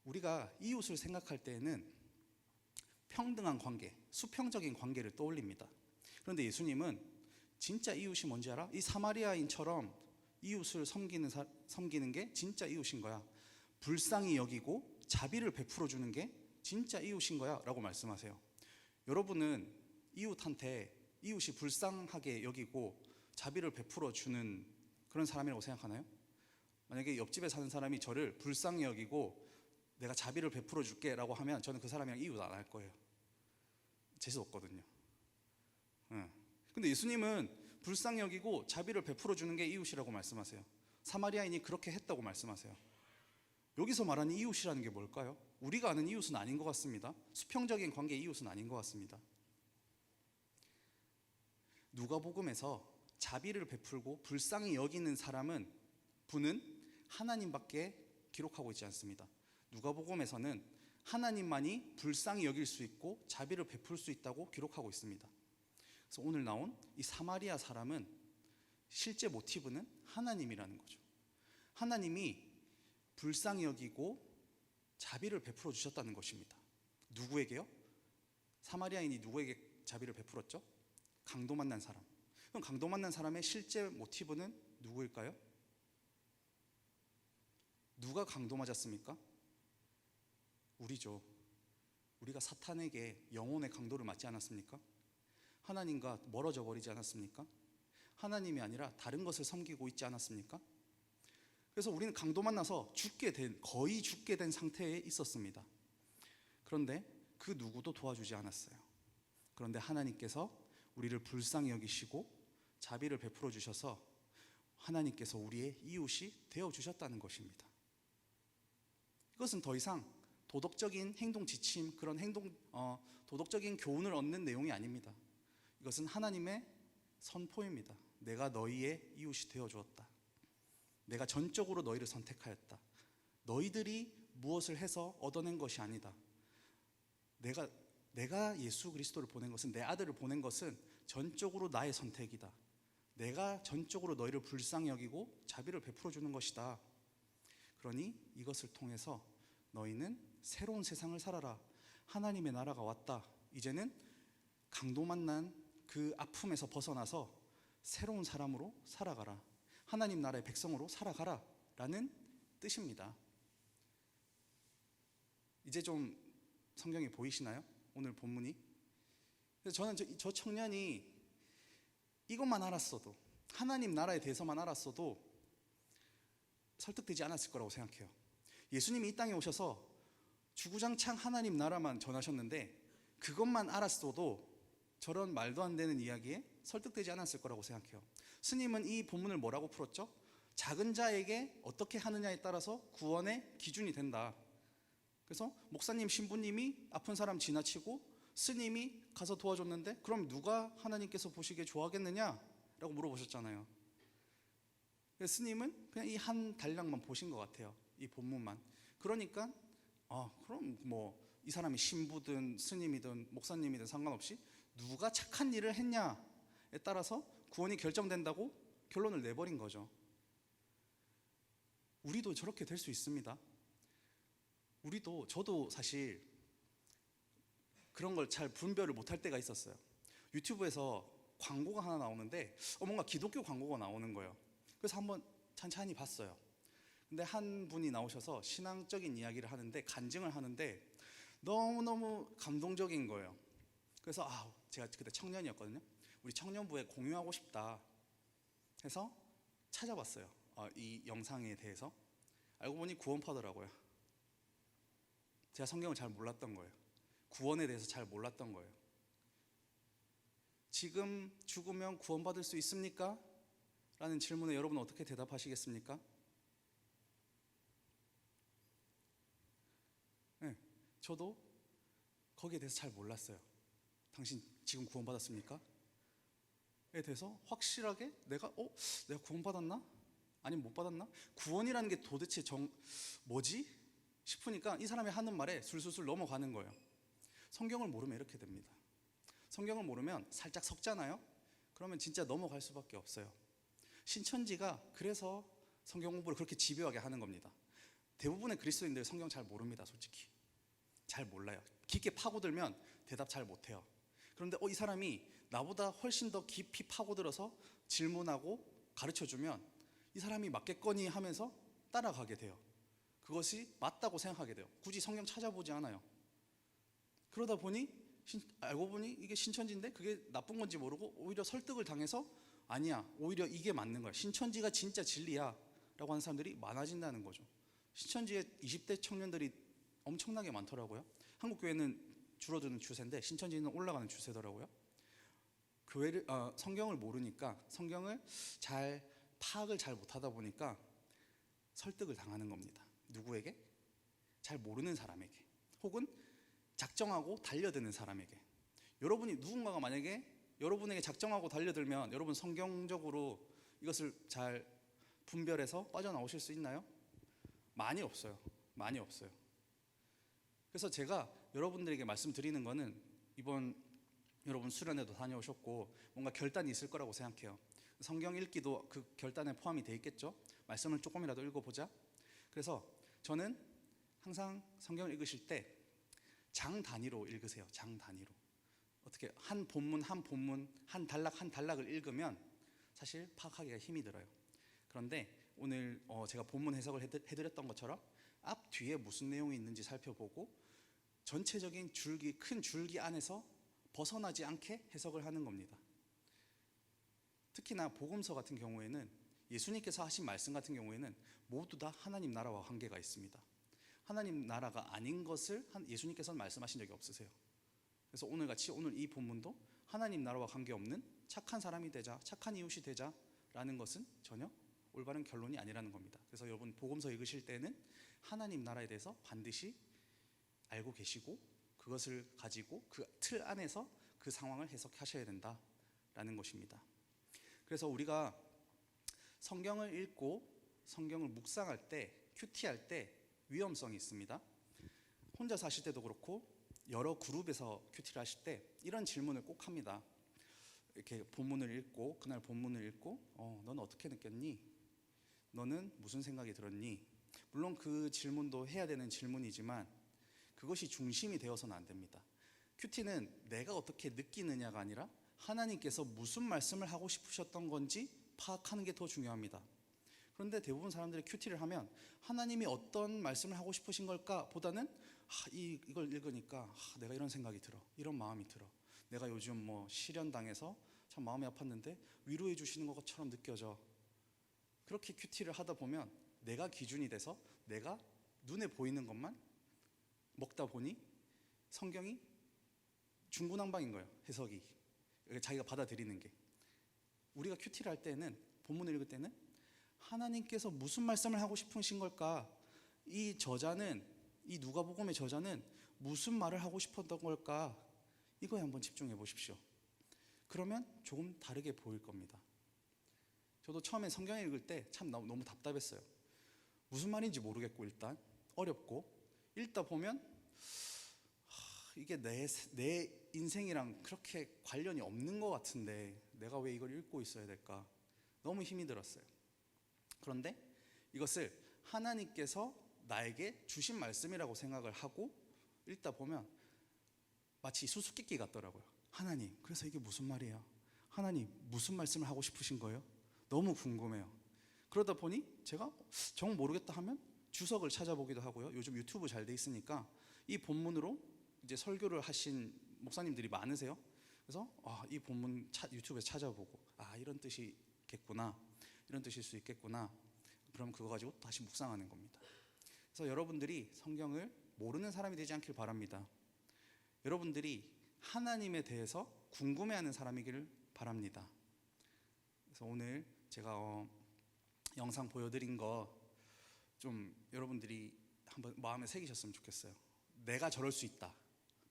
우리가 이웃을 생각할 때에는 평등한 관계, 수평적인 관계를 떠올립니다. 그런데 예수님은 진짜 이웃이 뭔지 알아? 이 사마리아인처럼 이웃을 섬기는 게 진짜 이웃인 거야. 불쌍히 여기고 자비를 베풀어 주는 게 진짜 이웃인 거야 라고 말씀하세요. 여러분은 이웃한테, 이웃이 불쌍하게 여기고 자비를 베풀어 주는 그런 사람이라고 생각하나요? 만약에 옆집에 사는 사람이 저를 불쌍히 여기고 내가 자비를 베풀어 줄게 라고 하면 저는 그 사람이랑 이웃 안 할 거예요. 재수 없거든요. 근데 예수님은 불쌍히 여기고 자비를 베풀어 주는 게 이웃이라고 말씀하세요. 사마리아인이 그렇게 했다고 말씀하세요. 여기서 말하는 이웃이라는 게 뭘까요? 우리가 아는 이웃은 아닌 것 같습니다. 수평적인 관계의 이웃은 아닌 것 같습니다. 누가복음에서 자비를 베풀고 불쌍히 여기는 분은 하나님밖에 기록하고 있지 않습니다. 누가복음에서는 하나님만이 불쌍히 여길 수 있고 자비를 베풀 수 있다고 기록하고 있습니다. 그래서 오늘 나온 이 사마리아 사람은 실제 모티브는 하나님이라는 거죠. 하나님이 불쌍히 여기고 자비를 베풀어 주셨다는 것입니다. 누구에게요? 사마리아인이 누구에게 자비를 베풀었죠? 강도 만난 사람. 그럼 강도 만난 사람의 실제 모티브는 누구일까요? 누가 강도 맞았습니까? 우리죠. 우리가 사탄에게 영혼의 강도를 맞지 않았습니까? 하나님과 멀어져 버리지 않았습니까? 하나님이 아니라 다른 것을 섬기고 있지 않았습니까? 그래서 우리는 강도 만나서 거의 죽게 된 상태에 있었습니다. 그런데 그 누구도 도와주지 않았어요. 그런데 하나님께서 우리를 불쌍히 여기시고 자비를 베풀어 주셔서 하나님께서 우리의 이웃이 되어 주셨다는 것입니다. 이것은 더 이상 도덕적인 행동 지침, 도덕적인 교훈을 얻는 내용이 아닙니다. 이것은 하나님의 선포입니다. 내가 너희의 이웃이 되어 주었다. 내가 전적으로 너희를 선택하였다. 너희들이 무엇을 해서 얻어낸 것이 아니다. 내가 예수 그리스도를 보낸 것은, 내 아들을 보낸 것은 전적으로 나의 선택이다. 내가 전적으로 너희를 불쌍히 여기고 자비를 베풀어 주는 것이다. 그러니 이것을 통해서 너희는 새로운 세상을 살아라. 하나님의 나라가 왔다. 이제는 강도 만난 그 아픔에서 벗어나서 새로운 사람으로 살아가라. 하나님 나라의 백성으로 살아가라 라는 뜻입니다. 이제 좀 성경이 보이시나요? 오늘 본문이. 그래서 저는 저 청년이 이것만 알았어도, 하나님 나라에 대해서만 알았어도 설득되지 않았을 거라고 생각해요. 예수님이 이 땅에 오셔서 주구장창 하나님 나라만 전하셨는데 그것만 알았어도 저런 말도 안 되는 이야기에 설득되지 않았을 거라고 생각해요. 스님은 이 본문을 뭐라고 풀었죠? 작은 자에게 어떻게 하느냐에 따라서 구원의 기준이 된다. 그래서 목사님, 신부님이 아픈 사람 지나치고 스님이 가서 도와줬는데 그럼 누가 하나님께서 보시기에 좋아하겠느냐? 라고 물어보셨잖아요. 스님은 그냥 이 한 단락만 보신 것 같아요. 이 본문만. 그러니까 그럼 뭐 이 사람이 신부든 스님이든 목사님이든 상관없이 누가 착한 일을 했냐에 따라서 구원이 결정된다고 결론을 내버린 거죠. 우리도 저렇게 될 수 있습니다. 저도 사실 그런 걸 잘 분별을 못할 때가 있었어요. 유튜브에서 광고가 하나 나오는데 뭔가 기독교 광고가 나오는 거예요. 그래서 한번 찬찬히 봤어요. 근데 한 분이 나오셔서 신앙적인 이야기를 하는데, 간증을 하는데 너무너무 감동적인 거예요. 그래서 제가 그때 청년이었거든요. 우리 청년부에 공유하고 싶다 해서 찾아봤어요. 이 영상에 대해서. 알고 보니 구원파더라고요. 제가 성경을 잘 몰랐던 거예요. 구원에 대해서 잘 몰랐던 거예요. 지금 죽으면 구원받을 수 있습니까? 라는 질문에 여러분 어떻게 대답하시겠습니까? 네, 저도 거기에 대해서 잘 몰랐어요. 당신 지금 구원받았습니까? 에 대해서 확실하게 내가 구원받았나? 아니면 못 받았나? 구원이라는 게 도대체 뭐지? 싶으니까 이 사람이 하는 말에 술술술 넘어가는 거예요. 성경을 모르면 이렇게 됩니다. 성경을 모르면 살짝 섞잖아요. 그러면 진짜 넘어갈 수밖에 없어요. 신천지가 그래서 성경 공부를 그렇게 집요하게 하는 겁니다. 대부분의 그리스도인들 성경 잘 모릅니다. 솔직히 잘 몰라요. 깊게 파고들면 대답 잘 못해요. 그런데 이 사람이 나보다 훨씬 더 깊이 파고들어서 질문하고 가르쳐주면 이 사람이 맞겠거니 하면서 따라가게 돼요. 그것이 맞다고 생각하게 돼요. 굳이 성경 찾아보지 않아요. 그러다 보니 알고 보니 이게 신천지인데 그게 나쁜 건지 모르고 오히려 설득을 당해서 아니야, 오히려 이게 맞는 거야, 신천지가 진짜 진리야 라고 하는 사람들이 많아진다는 거죠. 신천지에 20대 청년들이 엄청나게 많더라고요. 한국교회는 줄어드는 추세인데 신천지는 올라가는 추세더라고요. 성경을 모르니까 성경을 잘 파악을 잘 못하다 보니까 설득을 당하는 겁니다. 누구에게? 잘 모르는 사람에게, 혹은 작정하고 달려드는 사람에게. 여러분이 누군가가 만약에 여러분에게 작정하고 달려들면 여러분 성경적으로 이것을 잘 분별해서 빠져나오실 수 있나요? 많이 없어요. 많이 없어요. 그래서 제가 여러분들에게 말씀드리는 거는, 이번 여러분 수련회도 다녀오셨고 뭔가 결단이 있을 거라고 생각해요. 성경 읽기도 그 결단에 포함이 돼 있겠죠. 말씀을 조금이라도 읽어보자. 그래서 저는 항상 성경을 읽으실 때 장 단위로 읽으세요. 장 단위로. 어떻게 한 본문 한 본문, 한 단락 한 단락을 읽으면 사실 파악하기가 힘이 들어요. 그런데 오늘 제가 본문 해석을 해드렸던 것처럼 앞 뒤에 무슨 내용이 있는지 살펴보고 전체적인 줄기, 큰 줄기 안에서 벗어나지 않게 해석을 하는 겁니다. 특히나 복음서 같은 경우에는, 예수님께서 하신 말씀 같은 경우에는 모두 다 하나님 나라와 관계가 있습니다. 하나님 나라가 아닌 것을 예수님께서는 말씀하신 적이 없으세요. 그래서 오늘같이 오늘 이 본문도 하나님 나라와 관계없는 착한 사람이 되자, 착한 이웃이 되자라는 것은 전혀 올바른 결론이 아니라는 겁니다. 그래서 여러분 복음서 읽으실 때는 하나님 나라에 대해서 반드시 알고 계시고 그것을 가지고 그 틀 안에서 그 상황을 해석하셔야 된다라는 것입니다. 그래서 우리가 성경을 읽고 성경을 묵상할 때, 큐티할 때 위험성이 있습니다. 혼자 사실 때도 그렇고 여러 그룹에서 큐티를 하실 때 이런 질문을 꼭 합니다. 이렇게 본문을 읽고, 그날 본문을 읽고 너는 어떻게 느꼈니? 너는 무슨 생각이 들었니? 물론 그 질문도 해야 되는 질문이지만 그것이 중심이 되어서는 안 됩니다. 큐티는 내가 어떻게 느끼느냐가 아니라 하나님께서 무슨 말씀을 하고 싶으셨던 건지 파악하는 게 더 중요합니다. 그런데 대부분 사람들이 큐티를 하면 하나님이 어떤 말씀을 하고 싶으신 걸까 보다는 이걸 읽으니까 내가 이런 생각이 들어, 이런 마음이 들어, 내가 요즘 뭐 시련당해서 참 마음이 아팠는데 위로해 주시는 것처럼 느껴져. 그렇게 큐티를 하다 보면 내가 기준이 돼서 내가 눈에 보이는 것만 먹다 보니 성경이 중구난방인 거예요. 해석이, 자기가 받아들이는 게. 우리가 큐티를 할 때는, 본문을 읽을 때는 하나님께서 무슨 말씀을 하고 싶으신 걸까? 이 저자는, 이 누가복음의 저자는 무슨 말을 하고 싶었던 걸까? 이거에 한번 집중해 보십시오. 그러면 조금 다르게 보일 겁니다. 저도 처음에 성경 읽을 때 참 너무 답답했어요. 무슨 말인지 모르겠고, 일단 어렵고, 읽다 보면 이게 내 인생이랑 그렇게 관련이 없는 것 같은데 내가 왜 이걸 읽고 있어야 될까? 너무 힘이 들었어요. 그런데 이것을 하나님께서 나에게 주신 말씀이라고 생각을 하고 읽다 보면 마치 수수께끼 같더라고요. 하나님, 그래서 이게 무슨 말이에요? 하나님, 무슨 말씀을 하고 싶으신 거예요? 너무 궁금해요. 그러다 보니 제가 정 모르겠다 하면 주석을 찾아보기도 하고요. 요즘 유튜브 잘 돼 있으니까 이 본문으로 이제 설교를 하신 목사님들이 많으세요. 그래서 이 본문 유튜브에서 찾아보고 이런 뜻이겠구나, 이런 뜻일 수 있겠구나. 그럼 그거 가지고 다시 묵상하는 겁니다. 그래서 여러분들이 성경을 모르는 사람이 되지 않길 바랍니다. 여러분들이 하나님에 대해서 궁금해하는 사람이기를 바랍니다. 그래서 오늘 제가 영상 보여드린 거 좀 여러분들이 한번 마음에 새기셨으면 좋겠어요. 내가 저럴 수 있다,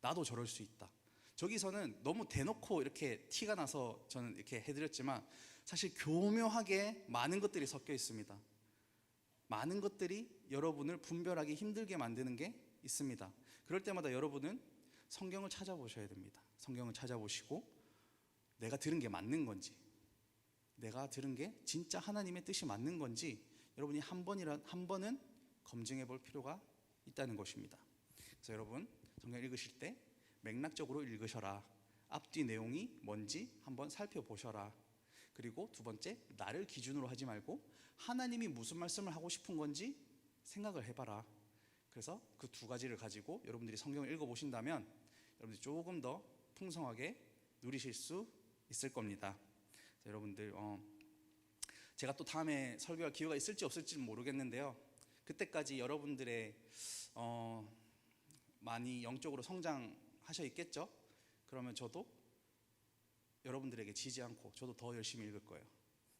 나도 저럴 수 있다. 저기서는 너무 대놓고 이렇게 티가 나서 저는 이렇게 해드렸지만 사실 교묘하게 많은 것들이 섞여 있습니다. 많은 것들이 여러분을 분별하기 힘들게 만드는 게 있습니다. 그럴 때마다 여러분은 성경을 찾아보셔야 됩니다. 성경을 찾아보시고 내가 들은 게 맞는 건지, 내가 들은 게 진짜 하나님의 뜻이 맞는 건지 여러분이 한 번은 검증해 볼 필요가 있다는 것입니다. 그래서 여러분 성경 읽으실 때 맥락적으로 읽으셔라. 앞뒤 내용이 뭔지 한번 살펴보셔라. 그리고 두 번째, 나를 기준으로 하지 말고 하나님이 무슨 말씀을 하고 싶은 건지 생각을 해봐라. 그래서 그 두 가지를 가지고 여러분들이 성경을 읽어보신다면 여러분들이 조금 더 풍성하게 누리실 수 있을 겁니다. 여러분들 제가 또 다음에 설교할 기회가 있을지 없을지는 모르겠는데요. 그때까지 여러분들의 많이 영적으로 성장하셔 있겠죠? 그러면 저도 여러분들에게 지지 않고 저도 더 열심히 읽을 거예요.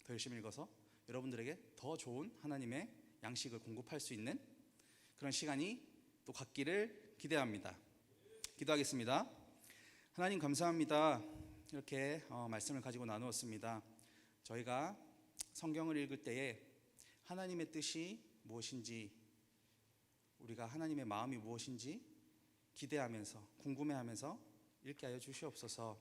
더 열심히 읽어서 여러분들에게 더 좋은 하나님의 양식을 공급할 수 있는 그런 시간이 또 갖기를 기대합니다. 기도하겠습니다. 하나님 감사합니다. 이렇게 말씀을 가지고 나누었습니다. 저희가 성경을 읽을 때에 하나님의 뜻이 무엇인지, 우리가 하나님의 마음이 무엇인지 기대하면서 궁금해하면서 읽게 하여 주시옵소서.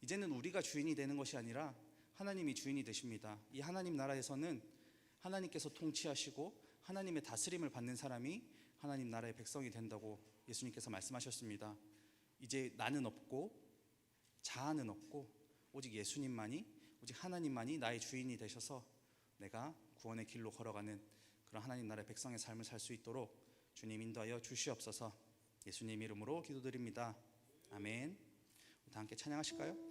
이제는 우리가 주인이 되는 것이 아니라 하나님이 주인이 되십니다. 이 하나님 나라에서는 하나님께서 통치하시고 하나님의 다스림을 받는 사람이 하나님 나라의 백성이 된다고 예수님께서 말씀하셨습니다. 이제 나는 없고 자아는 없고 오직 예수님만이, 오직 하나님만이 나의 주인이 되셔서 내가 구원의 길로 걸어가는 그런 하나님 나라의 백성의 삶을 살 수 있도록 주님 인도하여 주시옵소서. 예수님 이름으로 기도드립니다. 아멘. 다 함께 찬양하실까요?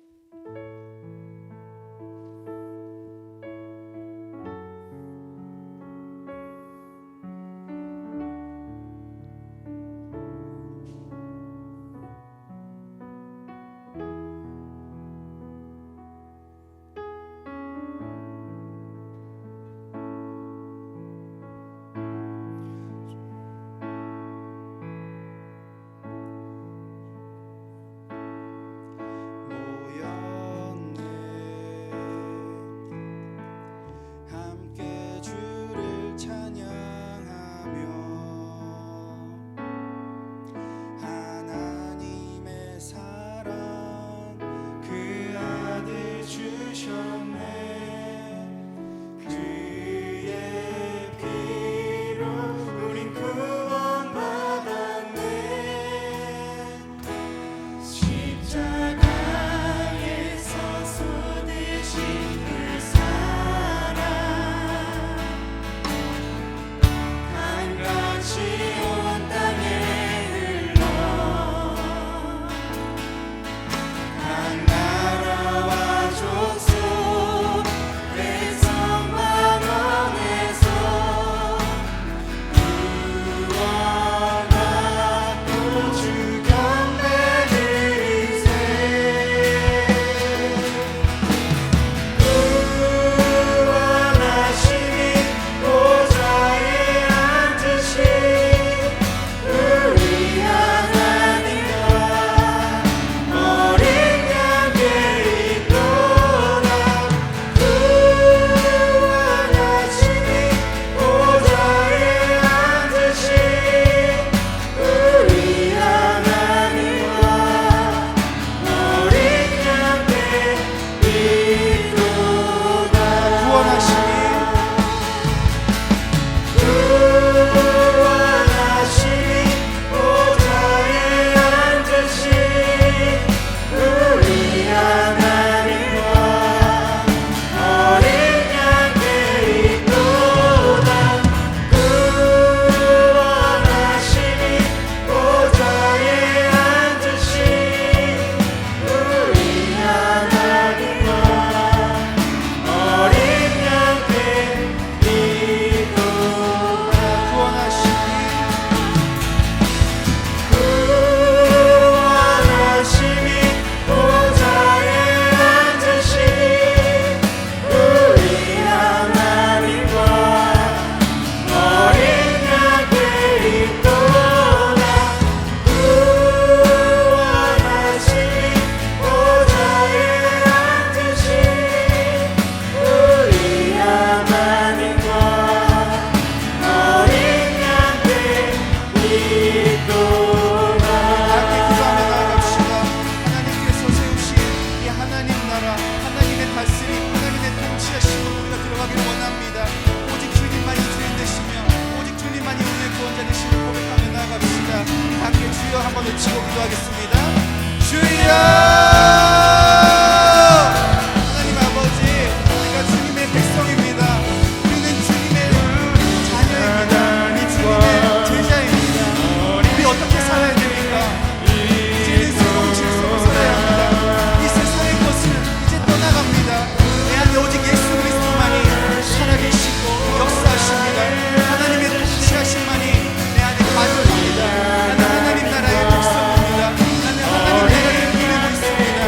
하나님 나라의 백성입니다. 나는 하나님의 길을 믿습니다.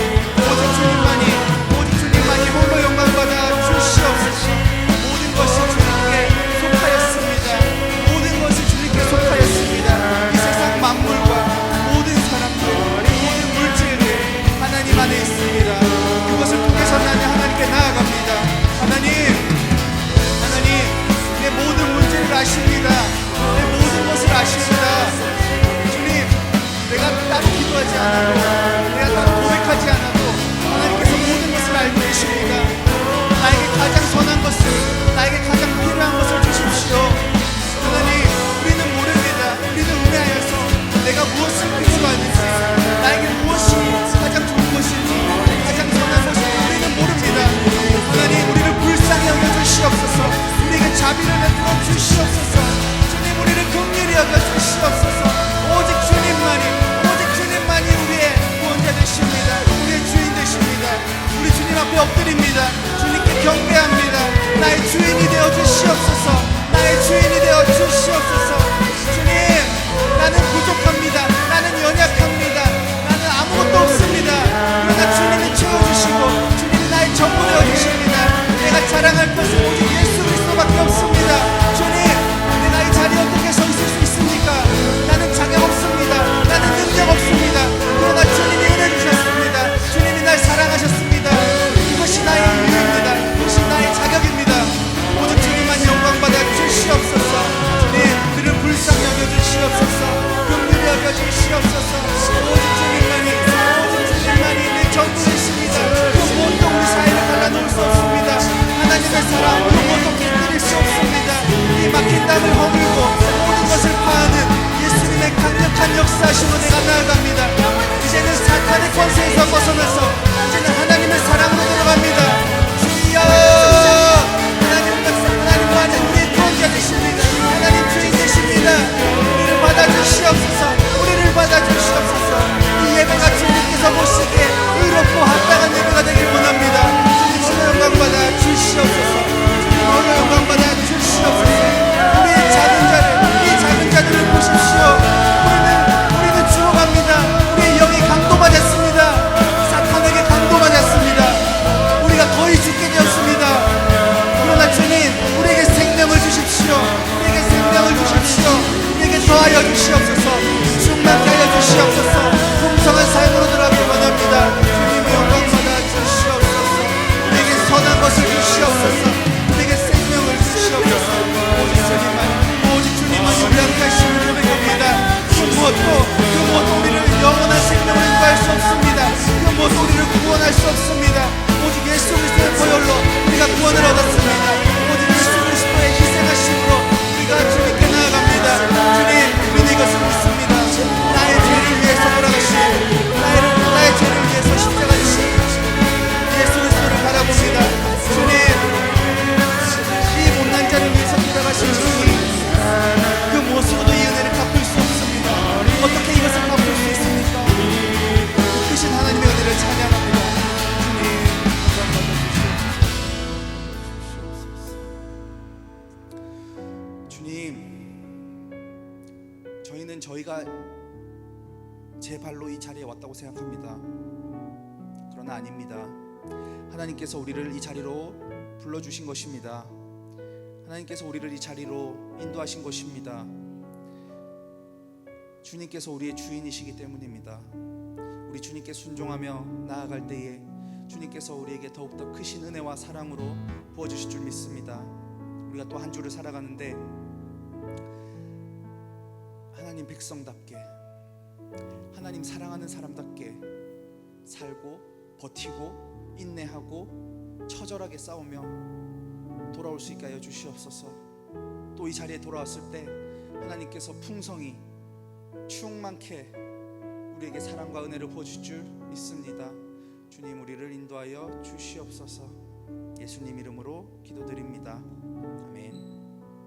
오직 주님만이 앞에 엎드립니다. 주님께 경배합니다. 나의 주인이 되어 주시옵소서. 나의 주인이 되어 주시옵소서. 주님, 나는 부족합니다. 나는 연약합니다. 나는 아무것도 없습니다. 그러나 주님이 채워주시고 주님이 나의 전부 되어 주십니다. 내가 자랑할 것은 오직 예수 그리스도밖에 없습니다. 주님, 내가 이 자리에 어떻게 서 있을 수 있습니까? 나는 자격 없습니다. 나는 능력 없습니다. 그러나 주님이 은혜 주셨습니다. 주님이 날 사랑하셨습니다. 이것이 나의 이유입니다. 이것이 나의 자격입니다. 오직 주님만 영광받아 주시옵소서. 주님, 그를 불쌍히 여겨주시옵소서. 긍휼히 여겨주시옵소서. 오직 주님만이 내 전부이십니다. 그 무엇도 우리 사이를 갈라놓을 수 없습니다. 하나님의 사랑 그 무엇도 깨뜨릴 수 없습니다. 이 막힌 담을 허물고 모든 것을 파하는 예수님의 강력한 역사하심으로 내가 나아갑니다. 이제는 사탄의 권세에서 벗어나서 이제는 하나님의 사랑으로 들어갑니다. 주여, 하나님과 우리의 구원자 되십니다. 하나님 주인 되십니다. 우리를 받아주시옵소서. 우리를 받아주시옵소서. 이 예배가 주님께서 보시기에 의롭고 합당한 예배가 되길 원합니다. 주님 오늘 영광받아 주시옵소서. 주님 오늘 영광받아 주시옵소서. 우리의 이 작은 자들을 보십시오. 우리는 죽어갑니다. 우리의 영이 강도맞았습니다. 사탄에게 강도맞았습니다. 우리가 거의 죽게 되었습니다. 그러나 주님, 우리에게 생명을 주십시오. 우리에게 생명을 주십시오. 우리에게 더하여 주시옵소서. 충만케 하여 주시옵소서. 풍성한 삶으로 들어가길 원합니다. 주님의 영광 받아 주시옵소서. 우리에게 선한 것을 주시옵소서. 우리에게 생명을 주시옵소서. 오직 주님만 유일하게 하시는 고백합니다. 그 무엇도 우리를 영원한 생명을 구할 수 없습니다. 그 무엇도 우리를 구원할 수 없습니다. 오직 예수 그리스도의 보혈로 우리가 구원을 얻었습니다. 오직 예수 그리스도의 희생하심으로 우리가 주님께 나아갑니다. 주님, 우리는 이것을 믿습니다. 나의 죄를 위해서 돌아가신 나의 죄를 위해서 십자가 지신 예수 그리스도를 바라봅니다. 주님, 이 못난 자를 위해서 돌아가신 주님, 그 무엇으로도 이 은혜를 갚을 수 없습니다. 어떻게 이것을 갚을 수 있습니까? 그 크신 하나님의 은혜를 찬양합니다. 주님, 저희는 저희가 제 발로 이 자리에 왔다고 생각합니다. 그러나 아닙니다. 하나님께서 우리를 이 자리로 불러주신 것입니다. 하나님께서 우리를 이 자리로 인도하신 것입니다. 주님께서 우리의 주인이시기 때문입니다. 우리 주님께 순종하며 나아갈 때에 주님께서 우리에게 더욱더 크신 은혜와 사랑으로 부어주실 줄 믿습니다. 우리가 또 한 주를 살아가는데 하나님 백성답게, 하나님 사랑하는 사람답게 살고 버티고 인내하고 처절하게 싸우며 돌아올 수 있게 하여 주시옵소서. 또 이 자리에 돌아왔을 때 하나님께서 풍성히 충만케 우리에게 사랑과 은혜를 부어주실 줄 믿습니다. 주님, 우리를 인도하여 주시옵소서. 예수님 이름으로 기도드립니다. 아멘.